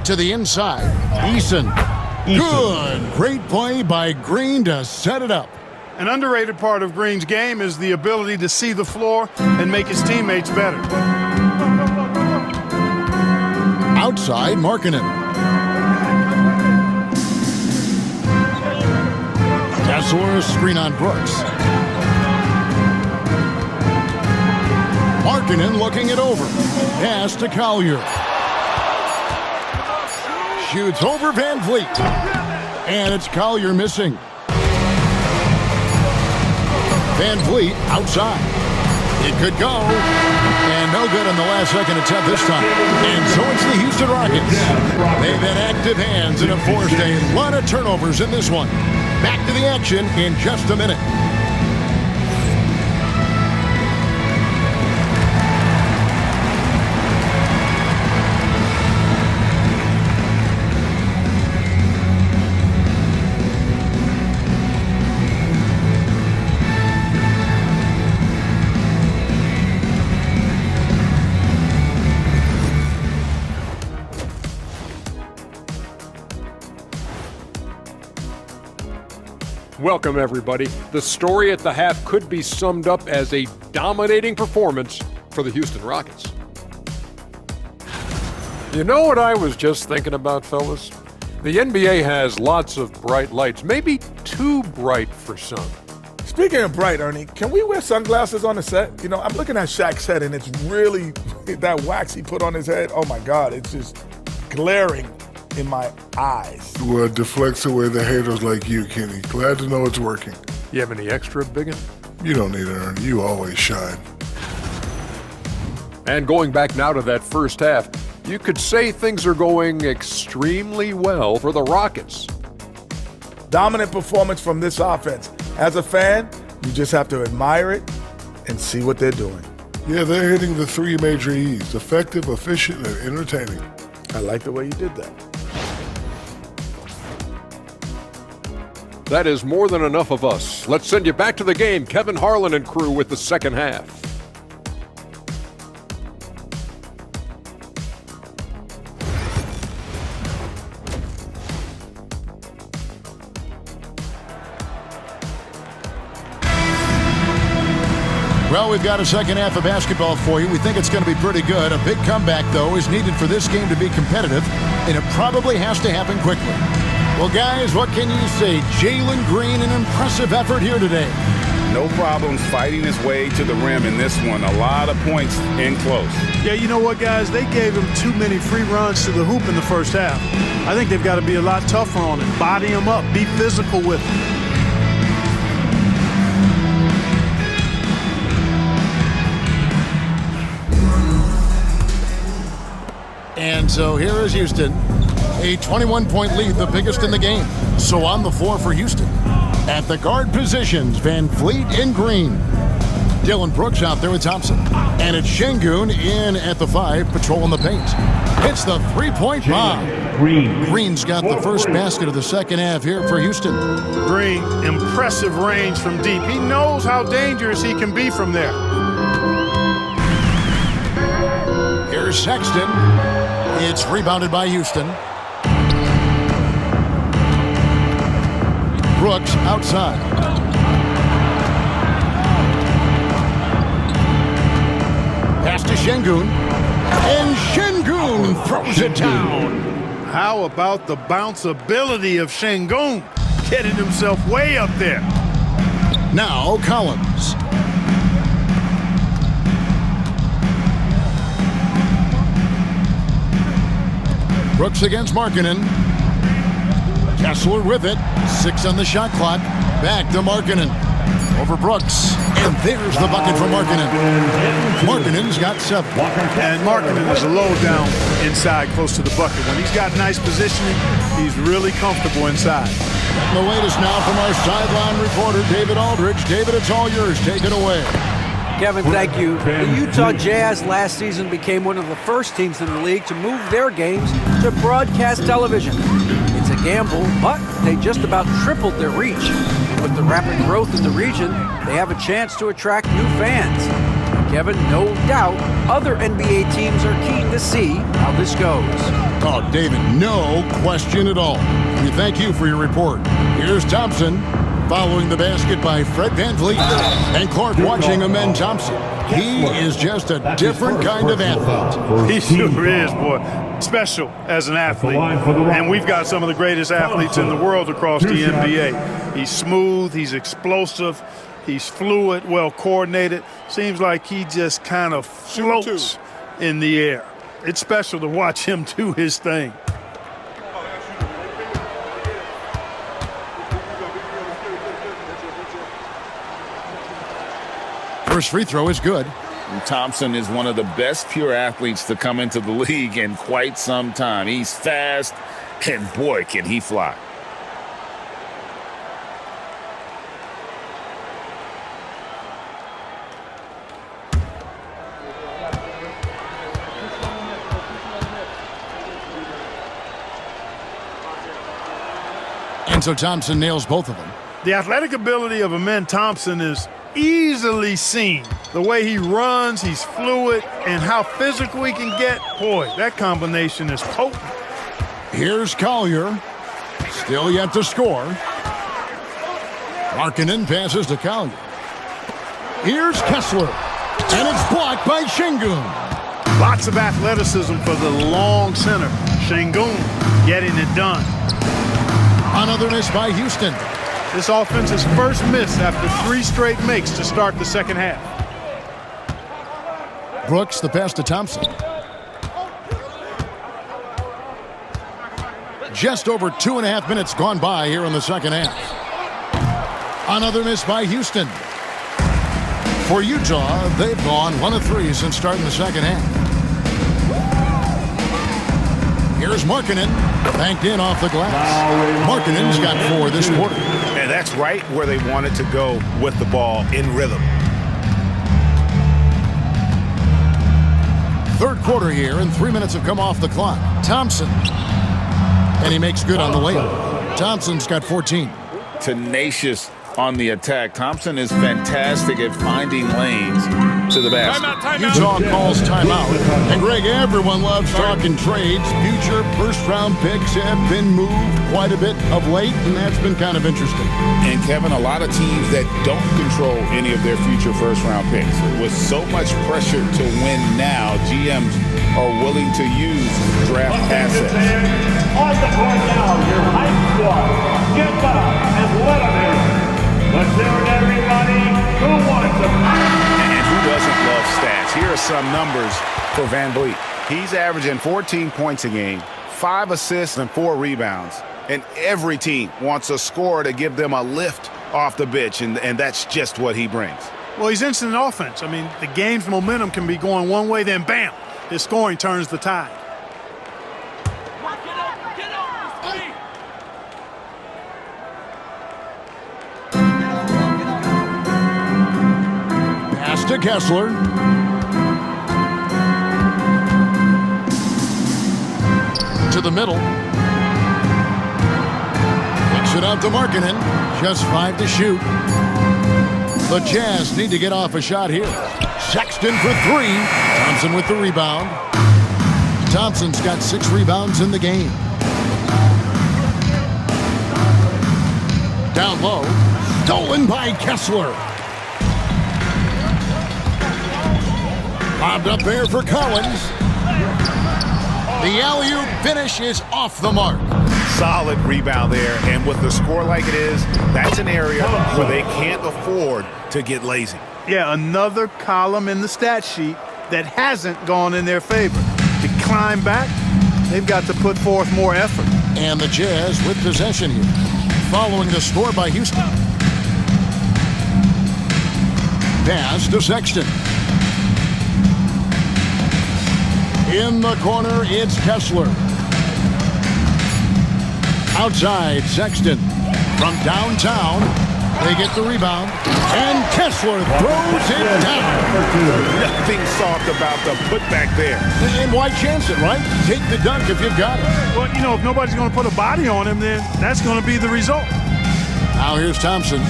To the inside. Eason. Good. Great play by Green to set it up.
An underrated part of Green's game is the ability to see the floor and make his teammates better.
Outside, Markkanen. Kessler screen on Brooks. Markkanen looking it over. Pass to Collier. Shoots over Van Vliet. And it's Collier missing. Van Vliet outside. It could go. And And no good on the last second attempt this time. And so it's the Houston Rockets. They've had active hands and have forced a lot of turnovers in this one. Back to the action in just a minute.
Welcome, everybody. The story at the half could be summed up as a dominating performance for the Houston Rockets. You know what I was just thinking about, fellas? The NBA has lots of bright lights, maybe too bright for some.
Speaking of bright, Ernie, can we wear sunglasses on the set? You know, I'm looking at Shaq's head, and it's really that wax he put on his head. Oh, my God, it's just glaring in my eyes.
Well, it deflects away the haters like you, Kenny. Glad to know it's working.
You have any extra, biggin?
You don't need it, Ernie. You always shine.
And going back now to that first half, you could say things are going extremely well for the Rockets.
Dominant performance from this offense. As a fan, you just have to admire it and see what they're doing.
Yeah, they're hitting the three major E's: effective, efficient, and entertaining.
I like the way you did that.
That is more than enough of us. Let's send you back to the game. Kevin Harlan and crew with the second half.
Well, we've got a second half of basketball for you. We think it's going to be pretty good. A big comeback, though, is needed for this game to be competitive, and it probably has to happen quickly. Well, guys, what can you say? Jalen Green, an impressive effort here today.
No problems fighting his way to the rim in this one. A lot of points in close.
Yeah, you know what, guys? They gave him too many free runs to the hoop in the first half. I think they've got to be a lot tougher on him. Body him up. Be physical with him.
And so here is Houston. A 21-point lead, the biggest in the game. So on the floor for Houston. At the guard positions, Van Vliet and Green. Dylan Brooks out there with Thompson. And it's Şengün in at the 5, patrolling the paint. Hits the three-point bomb. Green's got the first basket of the second half here for Houston.
Green, impressive range from deep. He knows how dangerous he can be from there.
Here's Sexton. It's rebounded by Houston. Brooks outside. Pass to Şengün. And Şengün throws it down.
How about the bounceability of Şengün? Getting himself way up there.
Now Collins. Brooks against Markkanen. Kessler with it. 6 on the shot clock. Back to Markkanen. Over Brooks. And there's the bucket from Markkanen. Markkanen's got 7.
And Markkanen is low down inside, close to the bucket. When he's got nice positioning, he's really comfortable inside.
And the latest now from our sideline reporter, David Aldridge. David, it's all yours. Take it away.
Kevin, thank you. The Utah Jazz last season became one of the first teams in the league to move their games to broadcast television. It's a gamble, but they just about tripled their reach. And with the rapid growth in the region, they have a chance to attract new fans. Kevin, no doubt, other NBA teams are keen to see how this goes.
Oh, David, no question at all. We thank you for your report. Here's Thompson. Following the basket by Fred VanVleet. And Clark watching him and Thompson. He is just a different kind of athlete.
He sure is, boy. Special as an athlete. And we've got some of the greatest athletes in the world across the NBA. He's smooth, he's explosive, he's fluid, well coordinated. Seems like he just kind of floats in the air. It's special to watch him do his thing.
First free throw is good.
And Thompson is one of the best pure athletes to come into the league in quite some time. He's fast, and boy, can he fly.
And so Thompson nails both of them.
The athletic ability of Amen Thompson is easily seen. The way he runs, he's fluid, and how physical he can get. Boy, that combination is potent.
Here's Collier. Still yet to score. Markkanen passes to Collier. Here's Kessler. And it's blocked by Şengün.
Lots of athleticism for the long center. Şengün getting it done.
Another miss by Houston.
This offense's first miss after 3 straight makes to start the second half.
Brooks, the pass to Thompson. Just over 2.5 minutes gone by here in the second half. Another miss by Houston. For Utah, they've gone 1 of 3 since starting the second half. Here's Markkanen, banked in off the glass. Markkanen's got 4 this quarter.
And that's right where they wanted to go with the ball, in rhythm.
Third quarter here, and 3 minutes have come off the clock. Thompson. And he makes good on the layup. Thompson's got 14.
Tenacious on the attack. Thompson is fantastic at finding lanes to the basket.
Utah calls timeout. And Greg, everyone loves talking trades. Future first-round picks have been moved quite a bit of late, and that's been kind of interesting.
And Kevin, a lot of teams that don't control any of their future first-round picks. With so much pressure to win now, GMs are willing to use draft assets.
On the court now, your hype squad. Get up and let them in. Let's hear it, everybody. Who wants them?
And who doesn't love stats? Here are some numbers for Van Vliet. He's averaging 14 points a game, 5 assists and 4 rebounds. And every team wants a scorer to give them a lift off the bench, and that's just what he brings.
Well, he's instant offense. I mean, the game's momentum can be going one way, then bam, his scoring turns the tide.
Pass to Kessler. To the middle. Kicks it out to Markkanen. Just 5 to shoot. The Jazz need to get off a shot here. Sexton for 3. Thompson with the rebound. Thompson's got 6 rebounds in the game. Down low. Stolen by Kessler. Bobbed up there for Collins. The alley-oop finish is off the mark.
Solid rebound there, and with the score like it is, that's an area where they can't afford to get lazy.
Yeah, another column in the stat sheet that hasn't gone in their favor. To climb back, they've got to put forth more effort.
And the Jazz with possession here, following the score by Houston. Pass to Sexton. In the corner, it's Kessler. Outside, Sexton. From downtown, they get the rebound. And Kessler throws it down.
Nothing soft about the putback there.
And why chance it, right? Take the dunk if you've got it.
Well, you know, if nobody's going to put a body on him, then that's going to be the result.
Now here's Thompson.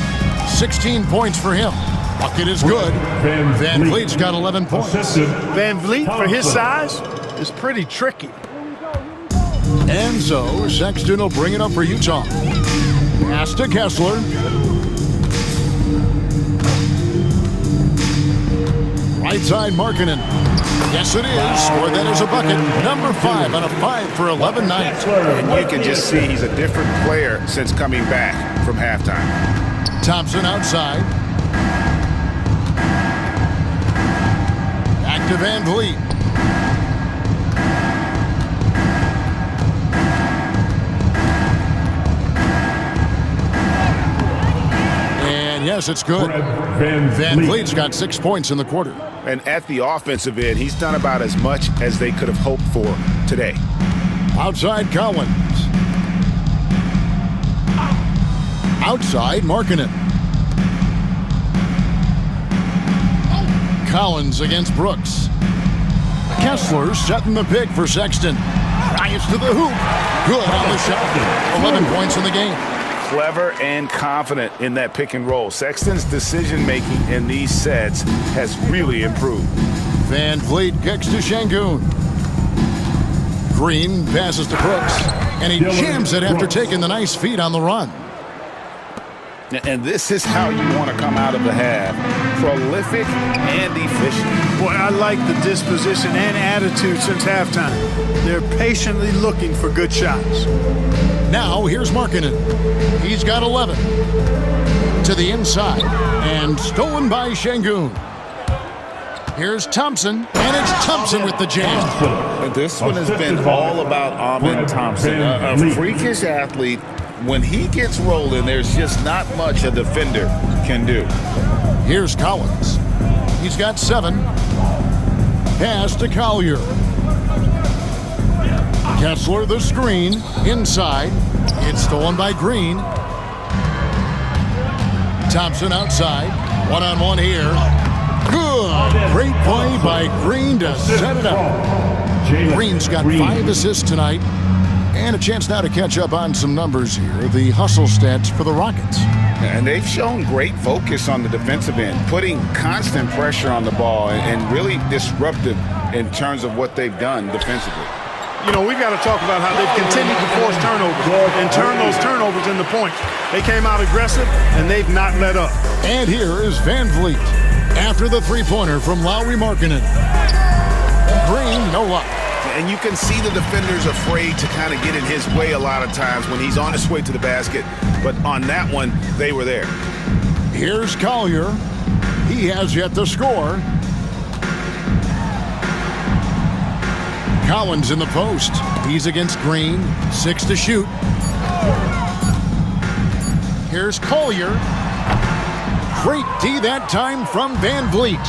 16 points for him. Bucket is good. Van Vliet's got 11 points.
Van Vliet, for his size, is pretty tricky.
And so Sexton will bring it up for Utah. Pass to Kessler. Right side, Markkanen. Yes, it is. Or that is a bucket. Number 5 on a 5 for 11 night.
And you can just see he's a different player since coming back from halftime.
Thompson outside. Back to Van Vliet. And yes, it's good. Van Vliet's got 6 points in the quarter.
And at the offensive end, he's done about as much as they could have hoped for today.
Outside Collins. Outside Markkanen. Collins against Brooks. Kessler setting the pick for Sexton. Drives to the hoop. Good on the shot. 11 points in the game.
Clever and confident in that pick and roll. Sexton's decision-making in these sets has really improved.
Van Vliet kicks to Şengün. Green passes to Brooks, and he jams it after taking the nice feed on the run.
And this is how you want to come out of the half. Prolific and efficient.
Boy, I like the disposition and attitude since halftime. They're patiently looking for good shots.
Now here's Markkanen. He's got 11. To the inside, and stolen by Şengün. Here's Thompson, and it's Thompson with the jam.
This one has been all about Ahmed Thompson, a freakish athlete. When he gets rolling, there's just not much a defender can do.
Here's Collins. He's got 7. Pass to Collier. Kessler the screen. Inside. It's stolen by Green. Thompson outside. One-on-one here. Good. Great play by Green to set it up. Green's got 5 assists tonight. And a chance now to catch up on some numbers here. The hustle stats for the Rockets.
And they've shown great focus on the defensive end, putting constant pressure on the ball and really disruptive in terms of what they've done defensively.
You know, we've got to talk about how they've continued to force turnovers and turn those turnovers into points. They came out aggressive, and they've not let up.
And here is Van Vliet after the three-pointer from Lauri Markkanen. Green, no luck.
And you can see the defenders afraid to kind of get in his way a lot of times when he's on his way to the basket. But on that one, they were there.
Here's Collier. He has yet to score. Collins in the post. He's against Green. 6 to shoot. Here's Collier. Great D that time from Van Vliet.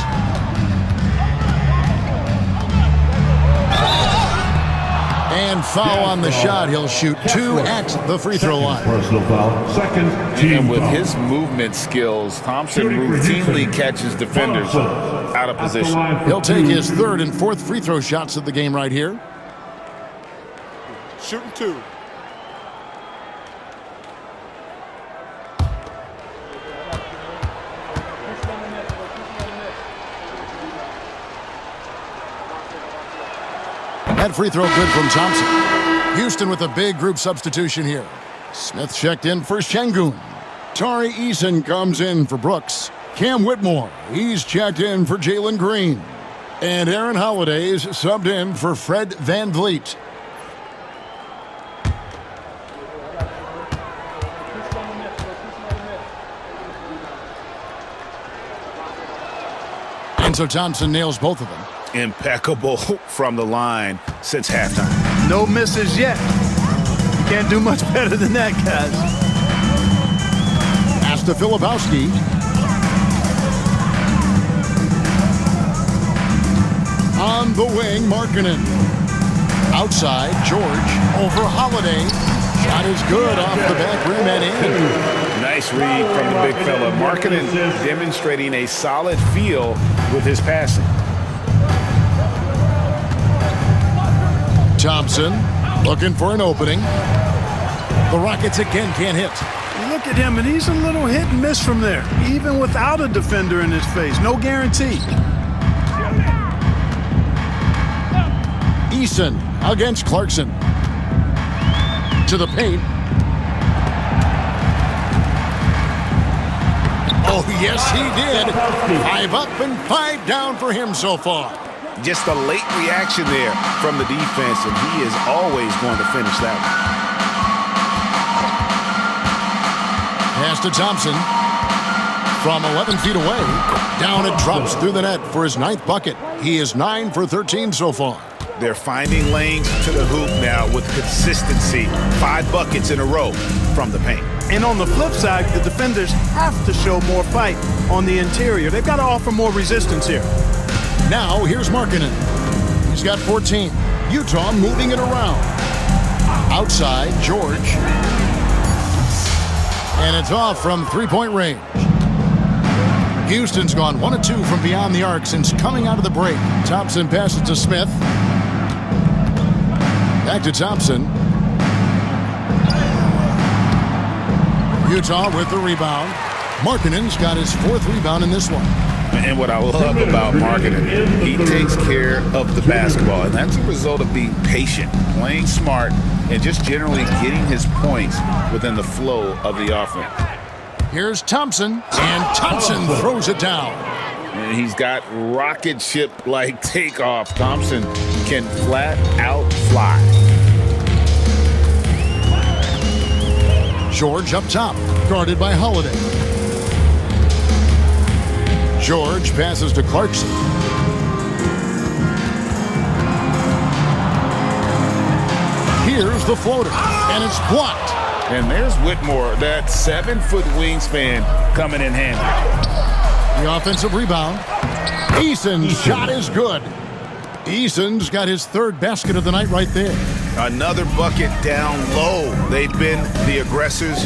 And foul on the shot. He'll shoot 2 at the free throw line.
Personal foul. Second team
And with
foul.
his movement skills, Thompson routinely catches defenders out of position.
He'll take his 3rd and 4th free throw shots of the game right here.
Shooting 2.
That free throw good from Thompson. Houston with a big group substitution here. Smith checked in for Şengün. Tari Eason comes in for Brooks. Cam Whitmore, he's checked in for Jalen Green. And Aaron Holiday's subbed in for Fred Van Vliet. And so Thompson nails both of them.
Impeccable from the line since halftime.
No misses yet. You can't do much better than that, guys.
Pass to Filipowski. On the wing, Markkanen. Outside, George. Over Holiday. Shot is good off the back rim and in.
Nice read from the big fella. Markkanen demonstrating a solid feel with his passing.
Thompson looking for an opening. The Rockets again can't hit.
You look at him, and he's a little hit and miss from there, even without a defender in his face. No guarantee.
Eason against Clarkson. To the paint. Oh, yes, he did. 5 up and 5 down for him so far.
Just a late reaction there from the defense, and he is always going to finish that one.
Pass to Thompson. From 11 feet away, down it drops through the net for his 9th bucket. He is 9 for 13 so far.
They're finding lanes to the hoop now with consistency. 5 buckets in a row from the paint.
And on the flip side, the defenders have to show more fight on the interior. They've got to offer more resistance here.
Now here's Markkanen. He's got 14. Utah moving it around. Outside, George. And it's off from three-point range. Houston's gone 1 of 2 from beyond the arc since coming out of the break. Thompson passes to Smith. Back to Thompson. Utah with the rebound. Markkanen's got his 4th rebound in this one.
And what I love about Markkanen, he takes care of the basketball. And that's a result of being patient, playing smart, and just generally getting his points within the flow of the offense.
Here's Thompson, and Thompson throws it down.
And he's got rocket ship-like takeoff. Thompson can flat out fly.
George up top, guarded by Holiday. George passes to Clarkson. Here's the floater, and it's blocked.
And there's Whitmore, that 7-foot wingspan coming in handy.
The offensive rebound. Eason's shot is good. Eason's got his 3rd basket of the night right there.
Another bucket down low. They've been the aggressors,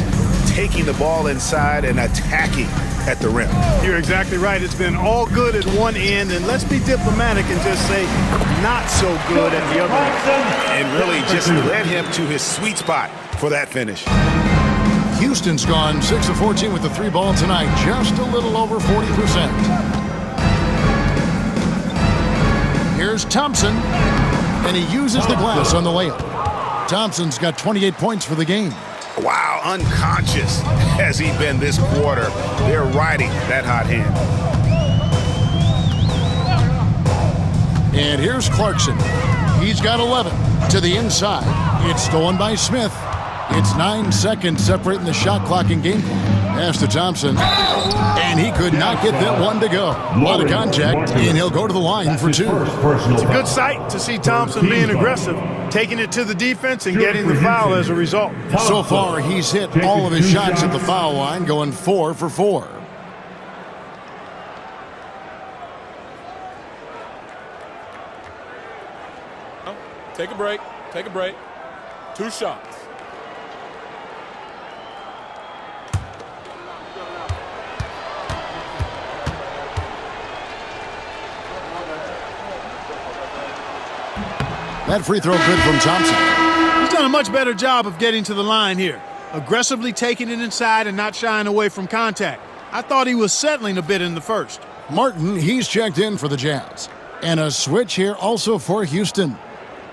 taking the ball inside and attacking at the rim.
You're exactly right. It's been all good at one end, and let's be diplomatic and just say not so good at the other end.
And really just led him to his sweet spot for that finish.
Houston's gone 6 of 14 with the 3 ball tonight, just a little over 40%. Here's Thompson, and he uses the glass on the layup. Thompson's got 28 points for the game.
Wow, unconscious has he been this quarter. They're riding that hot hand.
And here's Clarkson. He's got 11 to the inside. It's stolen by Smith. It's 9 seconds separating the shot clock and game clock. Pass to Thompson, and he could not get that one to go. A lot of contact, and he'll go to the line for 2.
It's a good sight to see Thompson being aggressive, taking it to the defense and getting the foul as a result.
So far, he's hit all of his shots at the foul line, going 4 for 4.
Take a break. Take a break. 2 shots.
That free throw good from Thompson.
He's done a much better job of getting to the line here, aggressively taking it inside and not shying away from contact. I thought he was settling a bit in the first.
Martin, he's checked in for the Jazz. And a switch here also for Houston.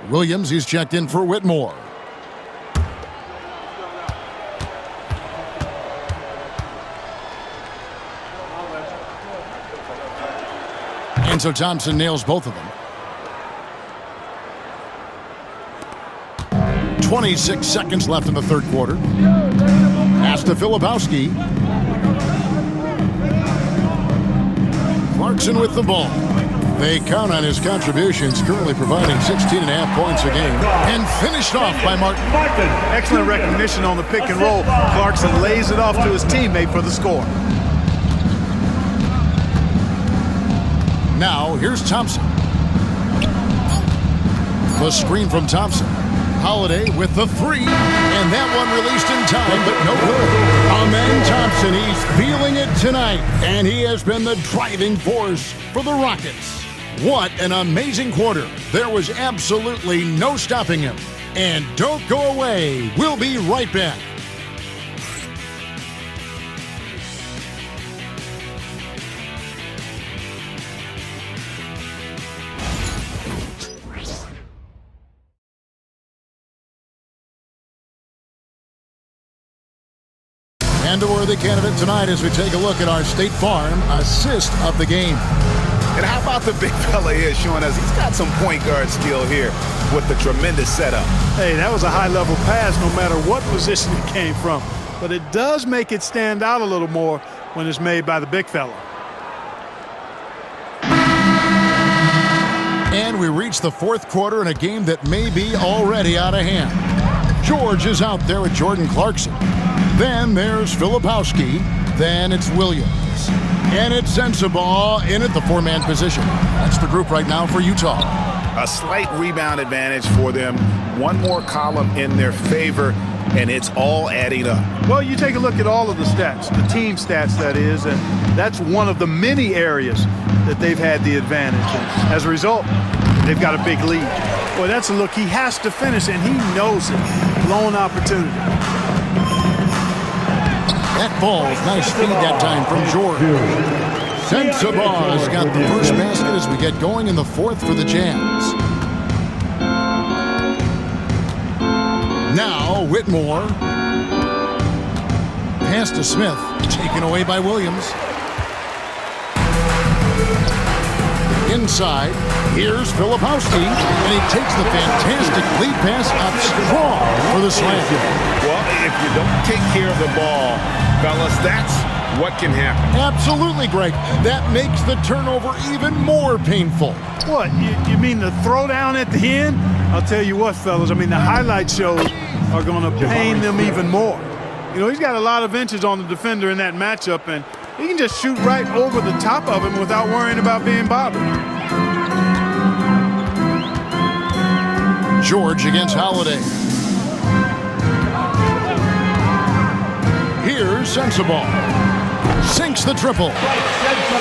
Williams, he's checked in for Whitmore. And so Thompson nails both of them. 26 seconds left in the 3rd quarter. Pass to Filipowski. Clarkson with the ball. They count on his contributions, currently providing 16.5 points a game. And finished off by Martin.
Excellent recognition on the pick and roll. Clarkson lays it off to his teammate for the score.
Now, here's Thompson. The screen from Thompson. Holiday with the 3, and that one released in time, but no good. Amen Thompson, he's feeling it tonight, and he has been the driving force for the Rockets. What an amazing quarter. There was absolutely no stopping him. And don't go away. We'll be right back. And a worthy candidate tonight as we take a look at our State Farm assist of the game.
And how about the big fella here showing us he's got some point guard skill here with the tremendous setup.
Hey, that was a high-level pass no matter what position it came from. But it does make it stand out a little more when it's made by the big fella.
And we reach the 4th quarter in a game that may be already out of hand. George is out there with Jordan Clarkson. Then there's Filipowski. Then it's Williams. And it's Sensabaugh in at the four-man position. That's the group right now for Utah.
A slight rebound advantage for them. One more column in their favor, and it's all adding up.
Well, you take a look at all of the stats, the team stats, that is, and that's one of the many areas that they've had the advantage. And as a result, they've got a big lead. Boy, that's a look he has to finish, and he knows it. Lone opportunity.
That ball's nice feed that time from George. Sensabaugh's got the first basket as we get going in the fourth for the Jazz. Now Whitmore. Pass to Smith, taken away by Williams. Inside, here's Filipowski, and he takes the fantastic lead pass up strong for the slam.
Well, if you don't take care of the ball, fellas, that's what can happen.
Absolutely, Greg. That makes the turnover even more painful.
What, you mean the throwdown at the end? I'll tell you what, fellas, I mean, the highlight shows are going to pain them even more. You know, he's got a lot of inches on the defender in that matchup, and he can just shoot right over the top of him without worrying about being bothered.
George against Holiday. Here's Sensabaugh. Sinks the triple.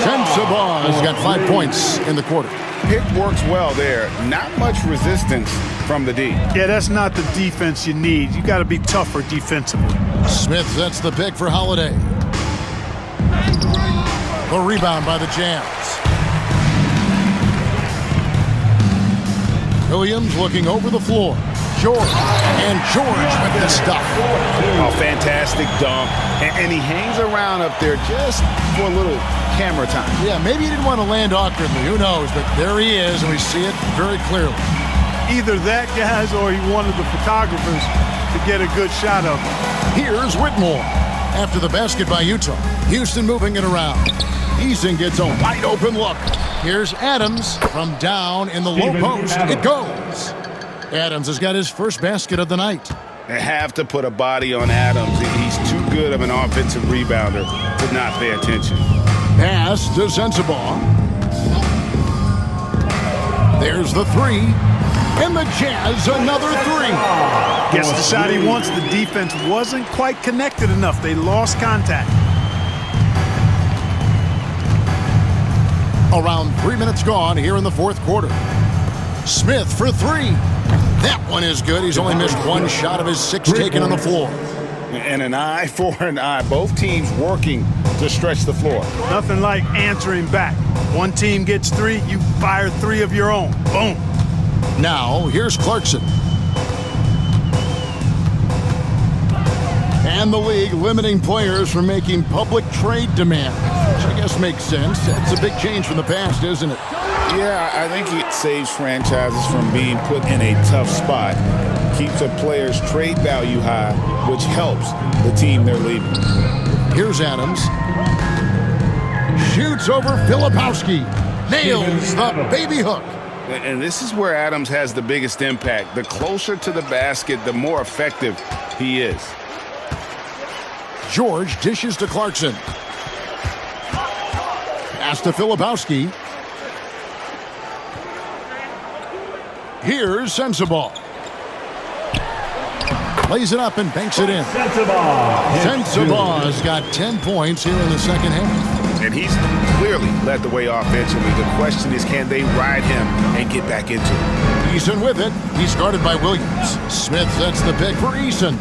Sensabaugh's got 5 points in the quarter.
Pick works well there. Not much resistance from the D.
Yeah, that's not the defense you need. You got to be tougher defensively.
Smith sets the pick for Holiday. The rebound by the Jazz. Williams looking over the floor. George. And George with the stuff.
A fantastic dunk. And he hangs around up there just for a little camera time.
Yeah, maybe he didn't want to land awkwardly. Who knows? But there he is, and we see it very clearly.
Either that, guys, or he wanted the photographers to get a good shot of him.
Here's Whitmore. After the basket by Utah. Houston moving it around. Eason gets a wide open look. Here's Adams from down in the low post. It goes. Adams has got his first basket of the night.
They have to put a body on Adams. He's too good of an offensive rebounder to not pay attention.
Pass to Sensabaugh. There's the three. And the Jazz another three.
Gets the shot he wants. The defense wasn't quite connected enough. They lost contact.
Around 3 minutes gone here in the fourth quarter. Smith for three. That one is good. He's only missed one shot of his six taken on the floor.
And an eye for an eye. Both teams working to stretch the floor.
Nothing like answering back. One team gets three, you fire three of your own. Boom.
Now, here's Clarkson. And the league limiting players from making public trade demands, which I guess makes sense. It's a big change from the past, isn't it?
Yeah, I think it saves franchises from being put in a tough spot. Keeps a player's trade value high, which helps the team they're leaving.
Here's Adams. Shoots over Filipowski. Nails the baby hook.
And this is where Adams has the biggest impact. The closer to the basket, the more effective he is.
George dishes to Clarkson. Pass to Filipowski. Here's Sensabaugh. Lays it up and banks it in. Sensabaugh's got 10 points here in the second half.
And he's clearly led the way offensively. The question is, can they ride him and get back into it?
Eason with it. He's guarded by Williams. Smith sets the pick for Eason.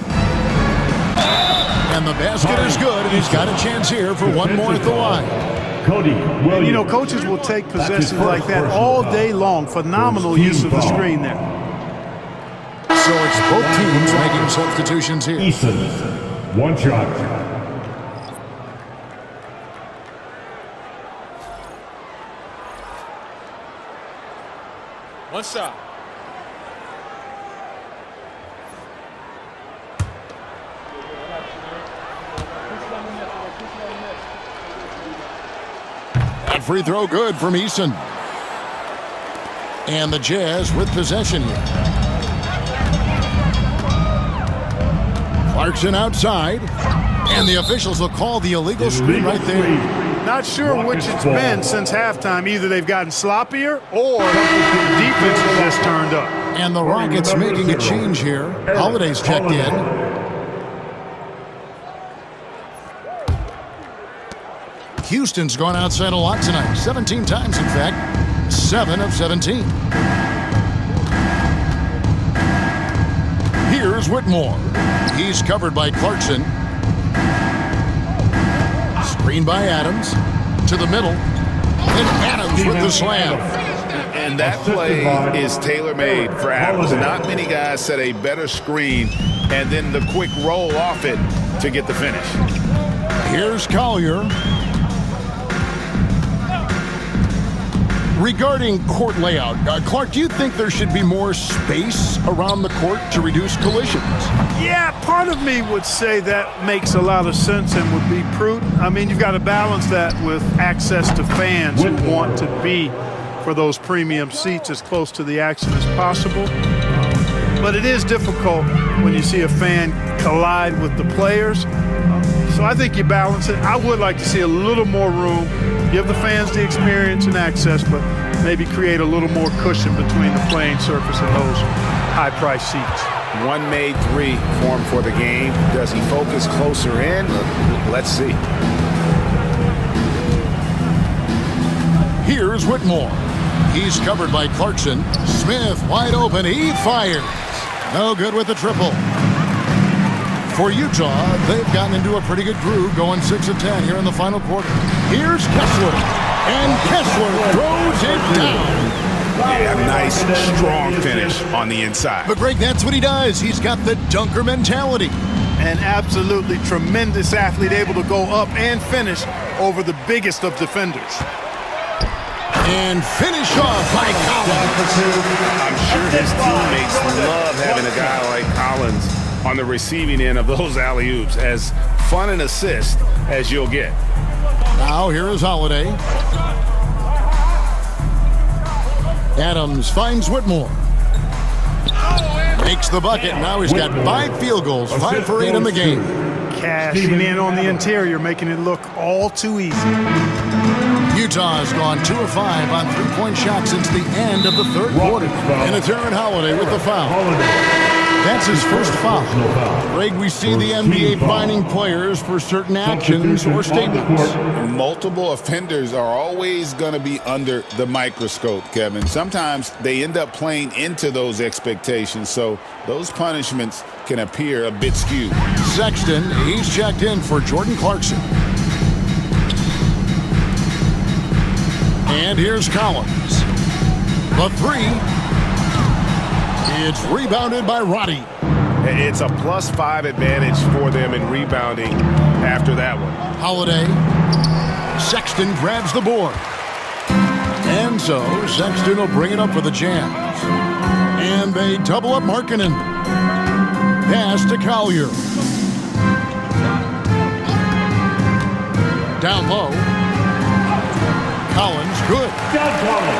And the basket is good, and he's got a chance here for one more at the line.
And you know, coaches will take possessions like that all day long. Phenomenal use of the screen there.
So it's both teams making substitutions here.
Eason, one shot.
One shot.
That free throw good from Eason. And the Jazz with possession here. Clarkson outside. And the officials will call the illegal screen right there.
Not sure which it's been since halftime. Either they've gotten sloppier or the defense has just turned up.
And the Rockets making a change here. Holiday's checked in. Houston's gone outside a lot tonight. 17 times, in fact. 7 of 17. Here's Whitmore. He's covered by Clarkson. Screen by Adams. To the middle. And Adams with the slam.
And that play is tailor-made for Adams. Not many guys set a better screen and then the quick roll off it to get the finish.
Here's Collier. Regarding court layout, Clark, do you think there should be more space around the court to reduce collisions?
Yeah, part of me would say that makes a lot of sense and would be prudent. I mean, you've got to balance that with access to fans who want to be for those premium seats as close to the action as possible. But it is difficult when you see a fan collide with the players. So I think you balance it. I would like to see a little more room, give the fans the experience and access, but maybe create a little more cushion between the playing surface and those high-priced seats.
One made three for him for the game. Does he focus closer in? Let's see.
Here's Whitmore. He's covered by Clarkson. Smith wide open. He fires. No good with the triple. For Utah, they've gotten into a pretty good groove, going 6 of 10 here in the final quarter. Here's Kessler. And Kessler throws it down.
Yeah, nice, strong finish on the inside.
But, Greg, that's what he does. He's got the dunker mentality.
An absolutely tremendous athlete, able to go up and finish over the biggest of defenders.
And finish off by Collins.
I'm sure his teammates love having a guy like Collins on the receiving end of those alley-oops. As fun an assist as you'll get.
Now here is Holiday. Adams finds Whitmore. Makes the bucket. Now he's got 5 field goals, 5 for 8 in the game.
Cashing in on the interior, making it look all too easy.
Utah has gone 2 of 5 on 3-point shots since the end of the third quarter. And it's Aaron Holiday with the foul. That's his first foul. Greg, we see the NBA fining players for certain actions or statements.
Multiple offenders are always going to be under the microscope, Kevin. Sometimes they end up playing into those expectations, so those punishments can appear a bit skewed.
Sexton, he's checked in for Jordan Clarkson. And here's Collins. The 3. It's rebounded by Roddy.
It's a +5 advantage for them in rebounding after that one.
Holiday. Sexton grabs the board. And so Sexton will bring it up for the Jams. And they double up Markkanen. Pass to Collier. Down low. Collins, good.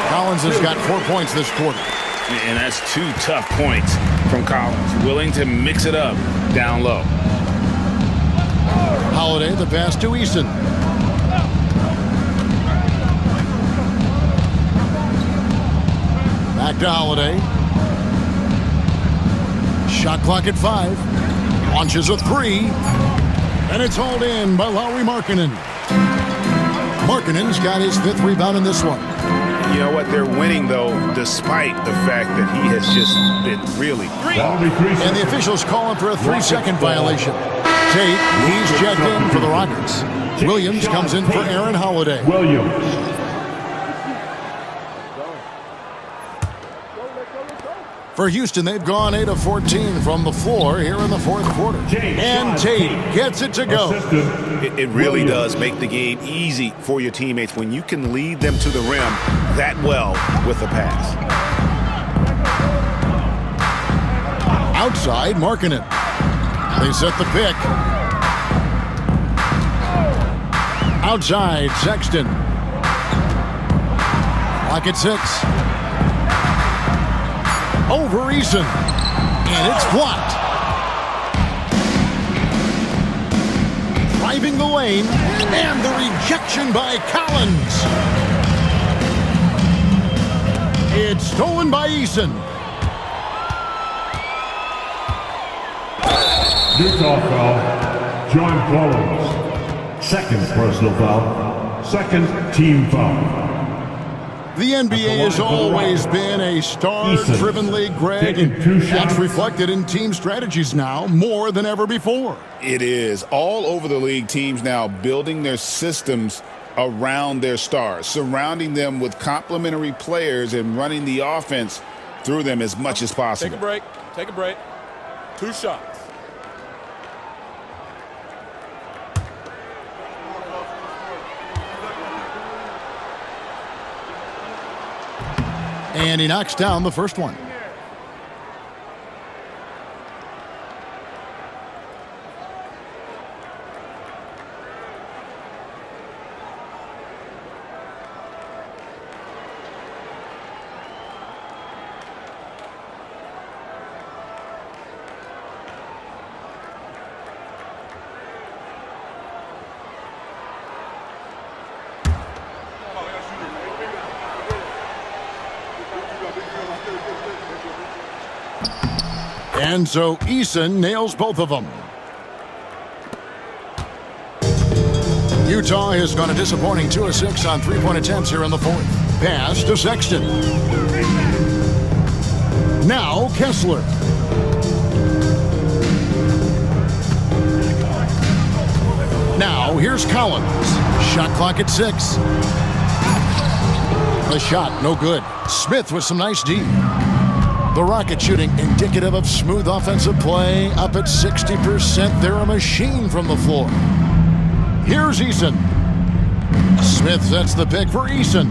Collins has got 4 points this quarter.
And that's 2 tough points from Collins. Willing to mix it up down low.
Holiday, the pass to Easton. Back to Holiday. Shot clock at 5. Launches a 3. And it's hauled in by Lauri Markkanen. Markkanen's got his 5th rebound in this one.
You know what? They're winning, though, despite the fact that he has just been really
And the officials calling for a 3-second violation. Tate, he's checked in for the Rockets. Williams comes in for Aaron Holiday. For Houston, they've gone 8 of 14 from the floor here in the fourth quarter. And Tate gets it to go.
It really does make the game easy for your teammates when you can lead them to the rim that well with the pass.
Outside, Markkanen. They set the pick. Outside, Sexton. Clock at 6. Over Eason. And it's blocked. driving the lane, and the rejection by Collins. It's stolen by Eason.
Utah foul, John Collins. Second personal foul, second team foul.
The NBA has always been a star-driven league, Greg, and that's reflected in team strategies now more than ever before.
It is. All over the league, teams now building their systems around their stars, surrounding them with complementary players and running the offense through them as much as possible.
Take a break. Take a break. 2 shots.
And he knocks down the first one. And so Eason nails both of them. Utah has gone a disappointing 2 of 6 on three-point attempts here in the fourth. Pass to Sexton. Now Kessler. Now here's Collins. Shot clock at 6. The shot, no good. Smith with some nice D. The Rockets shooting indicative of smooth offensive play, up at 60%. They're a machine from the floor. Here's Eason. Smith sets the pick for Eason.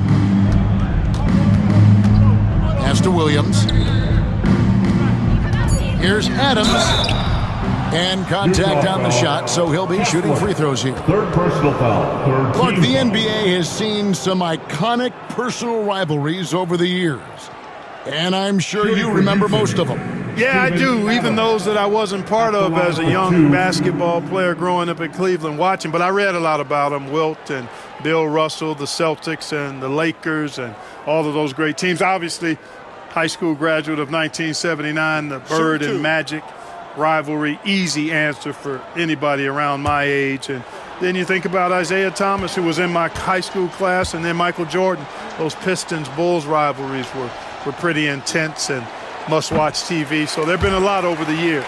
Pass to Williams. Here's Adams. And contact on the shot, so he'll be shooting free throws here.
Third personal foul.
Look, the NBA has seen some iconic personal rivalries over the years. And I'm sure you remember most of them.
Yeah, I do, even those that I wasn't part of as a young basketball player growing up in Cleveland watching. But I read a lot about them, Wilt and Bill Russell, the Celtics and the Lakers and all of those great teams. Obviously, high school graduate of 1979, the Bird and Magic rivalry, easy answer for anybody around my age. And then you think about Isaiah Thomas, who was in my high school class, and then Michael Jordan. Those Pistons-Bulls rivalries were pretty intense and must-watch TV. So there have been a lot over the years.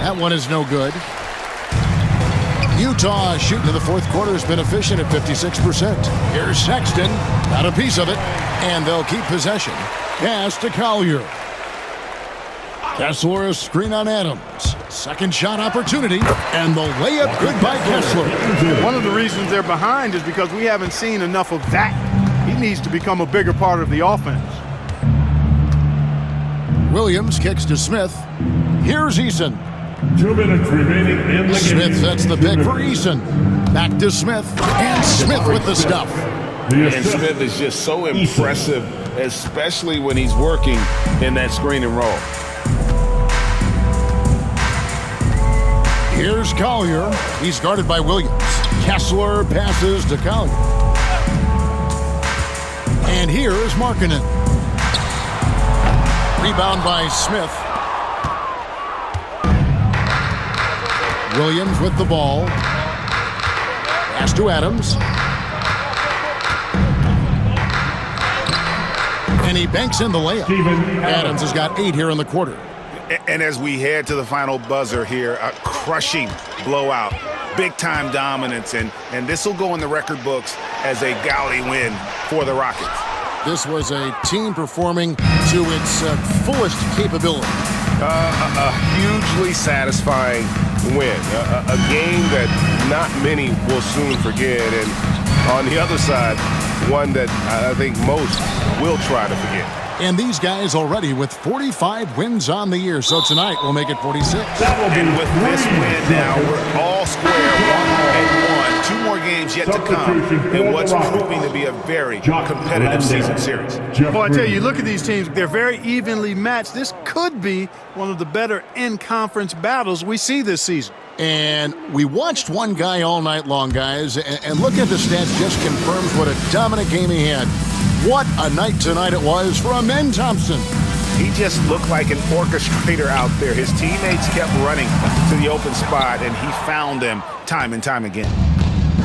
That one is no good. Utah shooting in the fourth quarter has been efficient at 56%. Here's Sexton. Got a piece of it. And they'll keep possession. Pass to Collier. Kessler, a screen on Adams. Second shot opportunity. And the layup good by Kessler.
One of the reasons they're behind is because we haven't seen enough of that. He needs to become a bigger part of the offense.
Williams kicks to Smith. Here's Eason.
2 minutes remaining in the game.
Smith sets the pick for Eason. Back to Smith. And Smith with the stuff.
And Smith is just so impressive, especially when he's working in that screen and roll.
Here's Collier. He's guarded by Williams. Kessler passes to Collier. And here is Markkanen. Rebound by Smith. Williams with the ball. Pass to Adams. And he banks in the layup. Adams has got 8 here in the quarter.
And as we head to the final buzzer here, a crushing blowout, big-time dominance, and this will go in the record books as a gaudy win for the Rockets.
This was a team performing to its fullest capability.
A hugely satisfying win, a game that not many will soon forget, and On the other side, one that I think most will try to forget.
And these guys already with 45 wins on the year, so tonight we'll make it 46.
And with this win now, we're all square, 1-1. 2 more games yet to come in what's proving to be a very competitive season series.
Well, I tell you, look at these teams. They're very evenly matched. This could be one of the better in-conference battles we see this season.
And we watched one guy all night long, guys, and look at the stats, just confirms what a dominant game he had. What a night tonight it was for Amen Thompson.
He just looked like an orchestrator out there. His teammates kept running to the open spot, and he found them time and time again.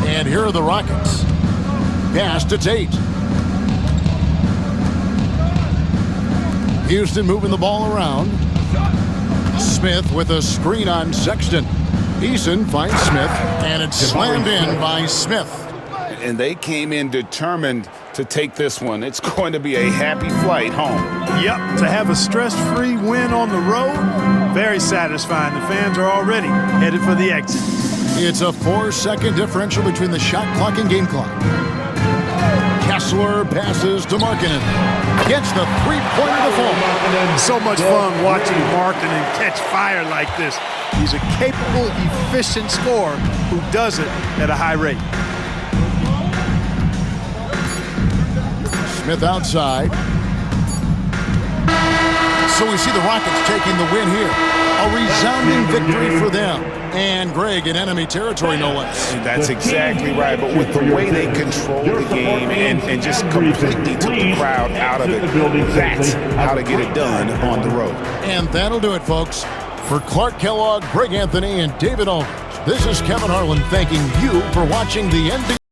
And here are the Rockets. Pass to Tate. Houston moving the ball around. Smith with a screen on Sexton. Eason finds Smith, and it's slammed in by Smith.
And they came in determined to take this one. It's going to be a happy flight home.
Yep, to have a stress-free win on the road, very satisfying. The fans are already headed for the exit.
It's a 4-second differential between the shot clock and game clock. Kessler passes to Markkanen. Gets the three-pointer to fall.
So much fun watching Markkanen catch fire like this. He's a capable, efficient scorer who does it at a high rate.
Smith outside. So we see the Rockets taking the win here. A resounding victory for them. And Greg in enemy territory, no less.
That's exactly right. But with the way they controlled the game and just completely took the crowd out of it, that's how to get it done on the road.
And that'll do it, folks. For Clark Kellogg, Greg Anthony, and David Aldridge, this is Kevin Harlan thanking you for watching the NBA.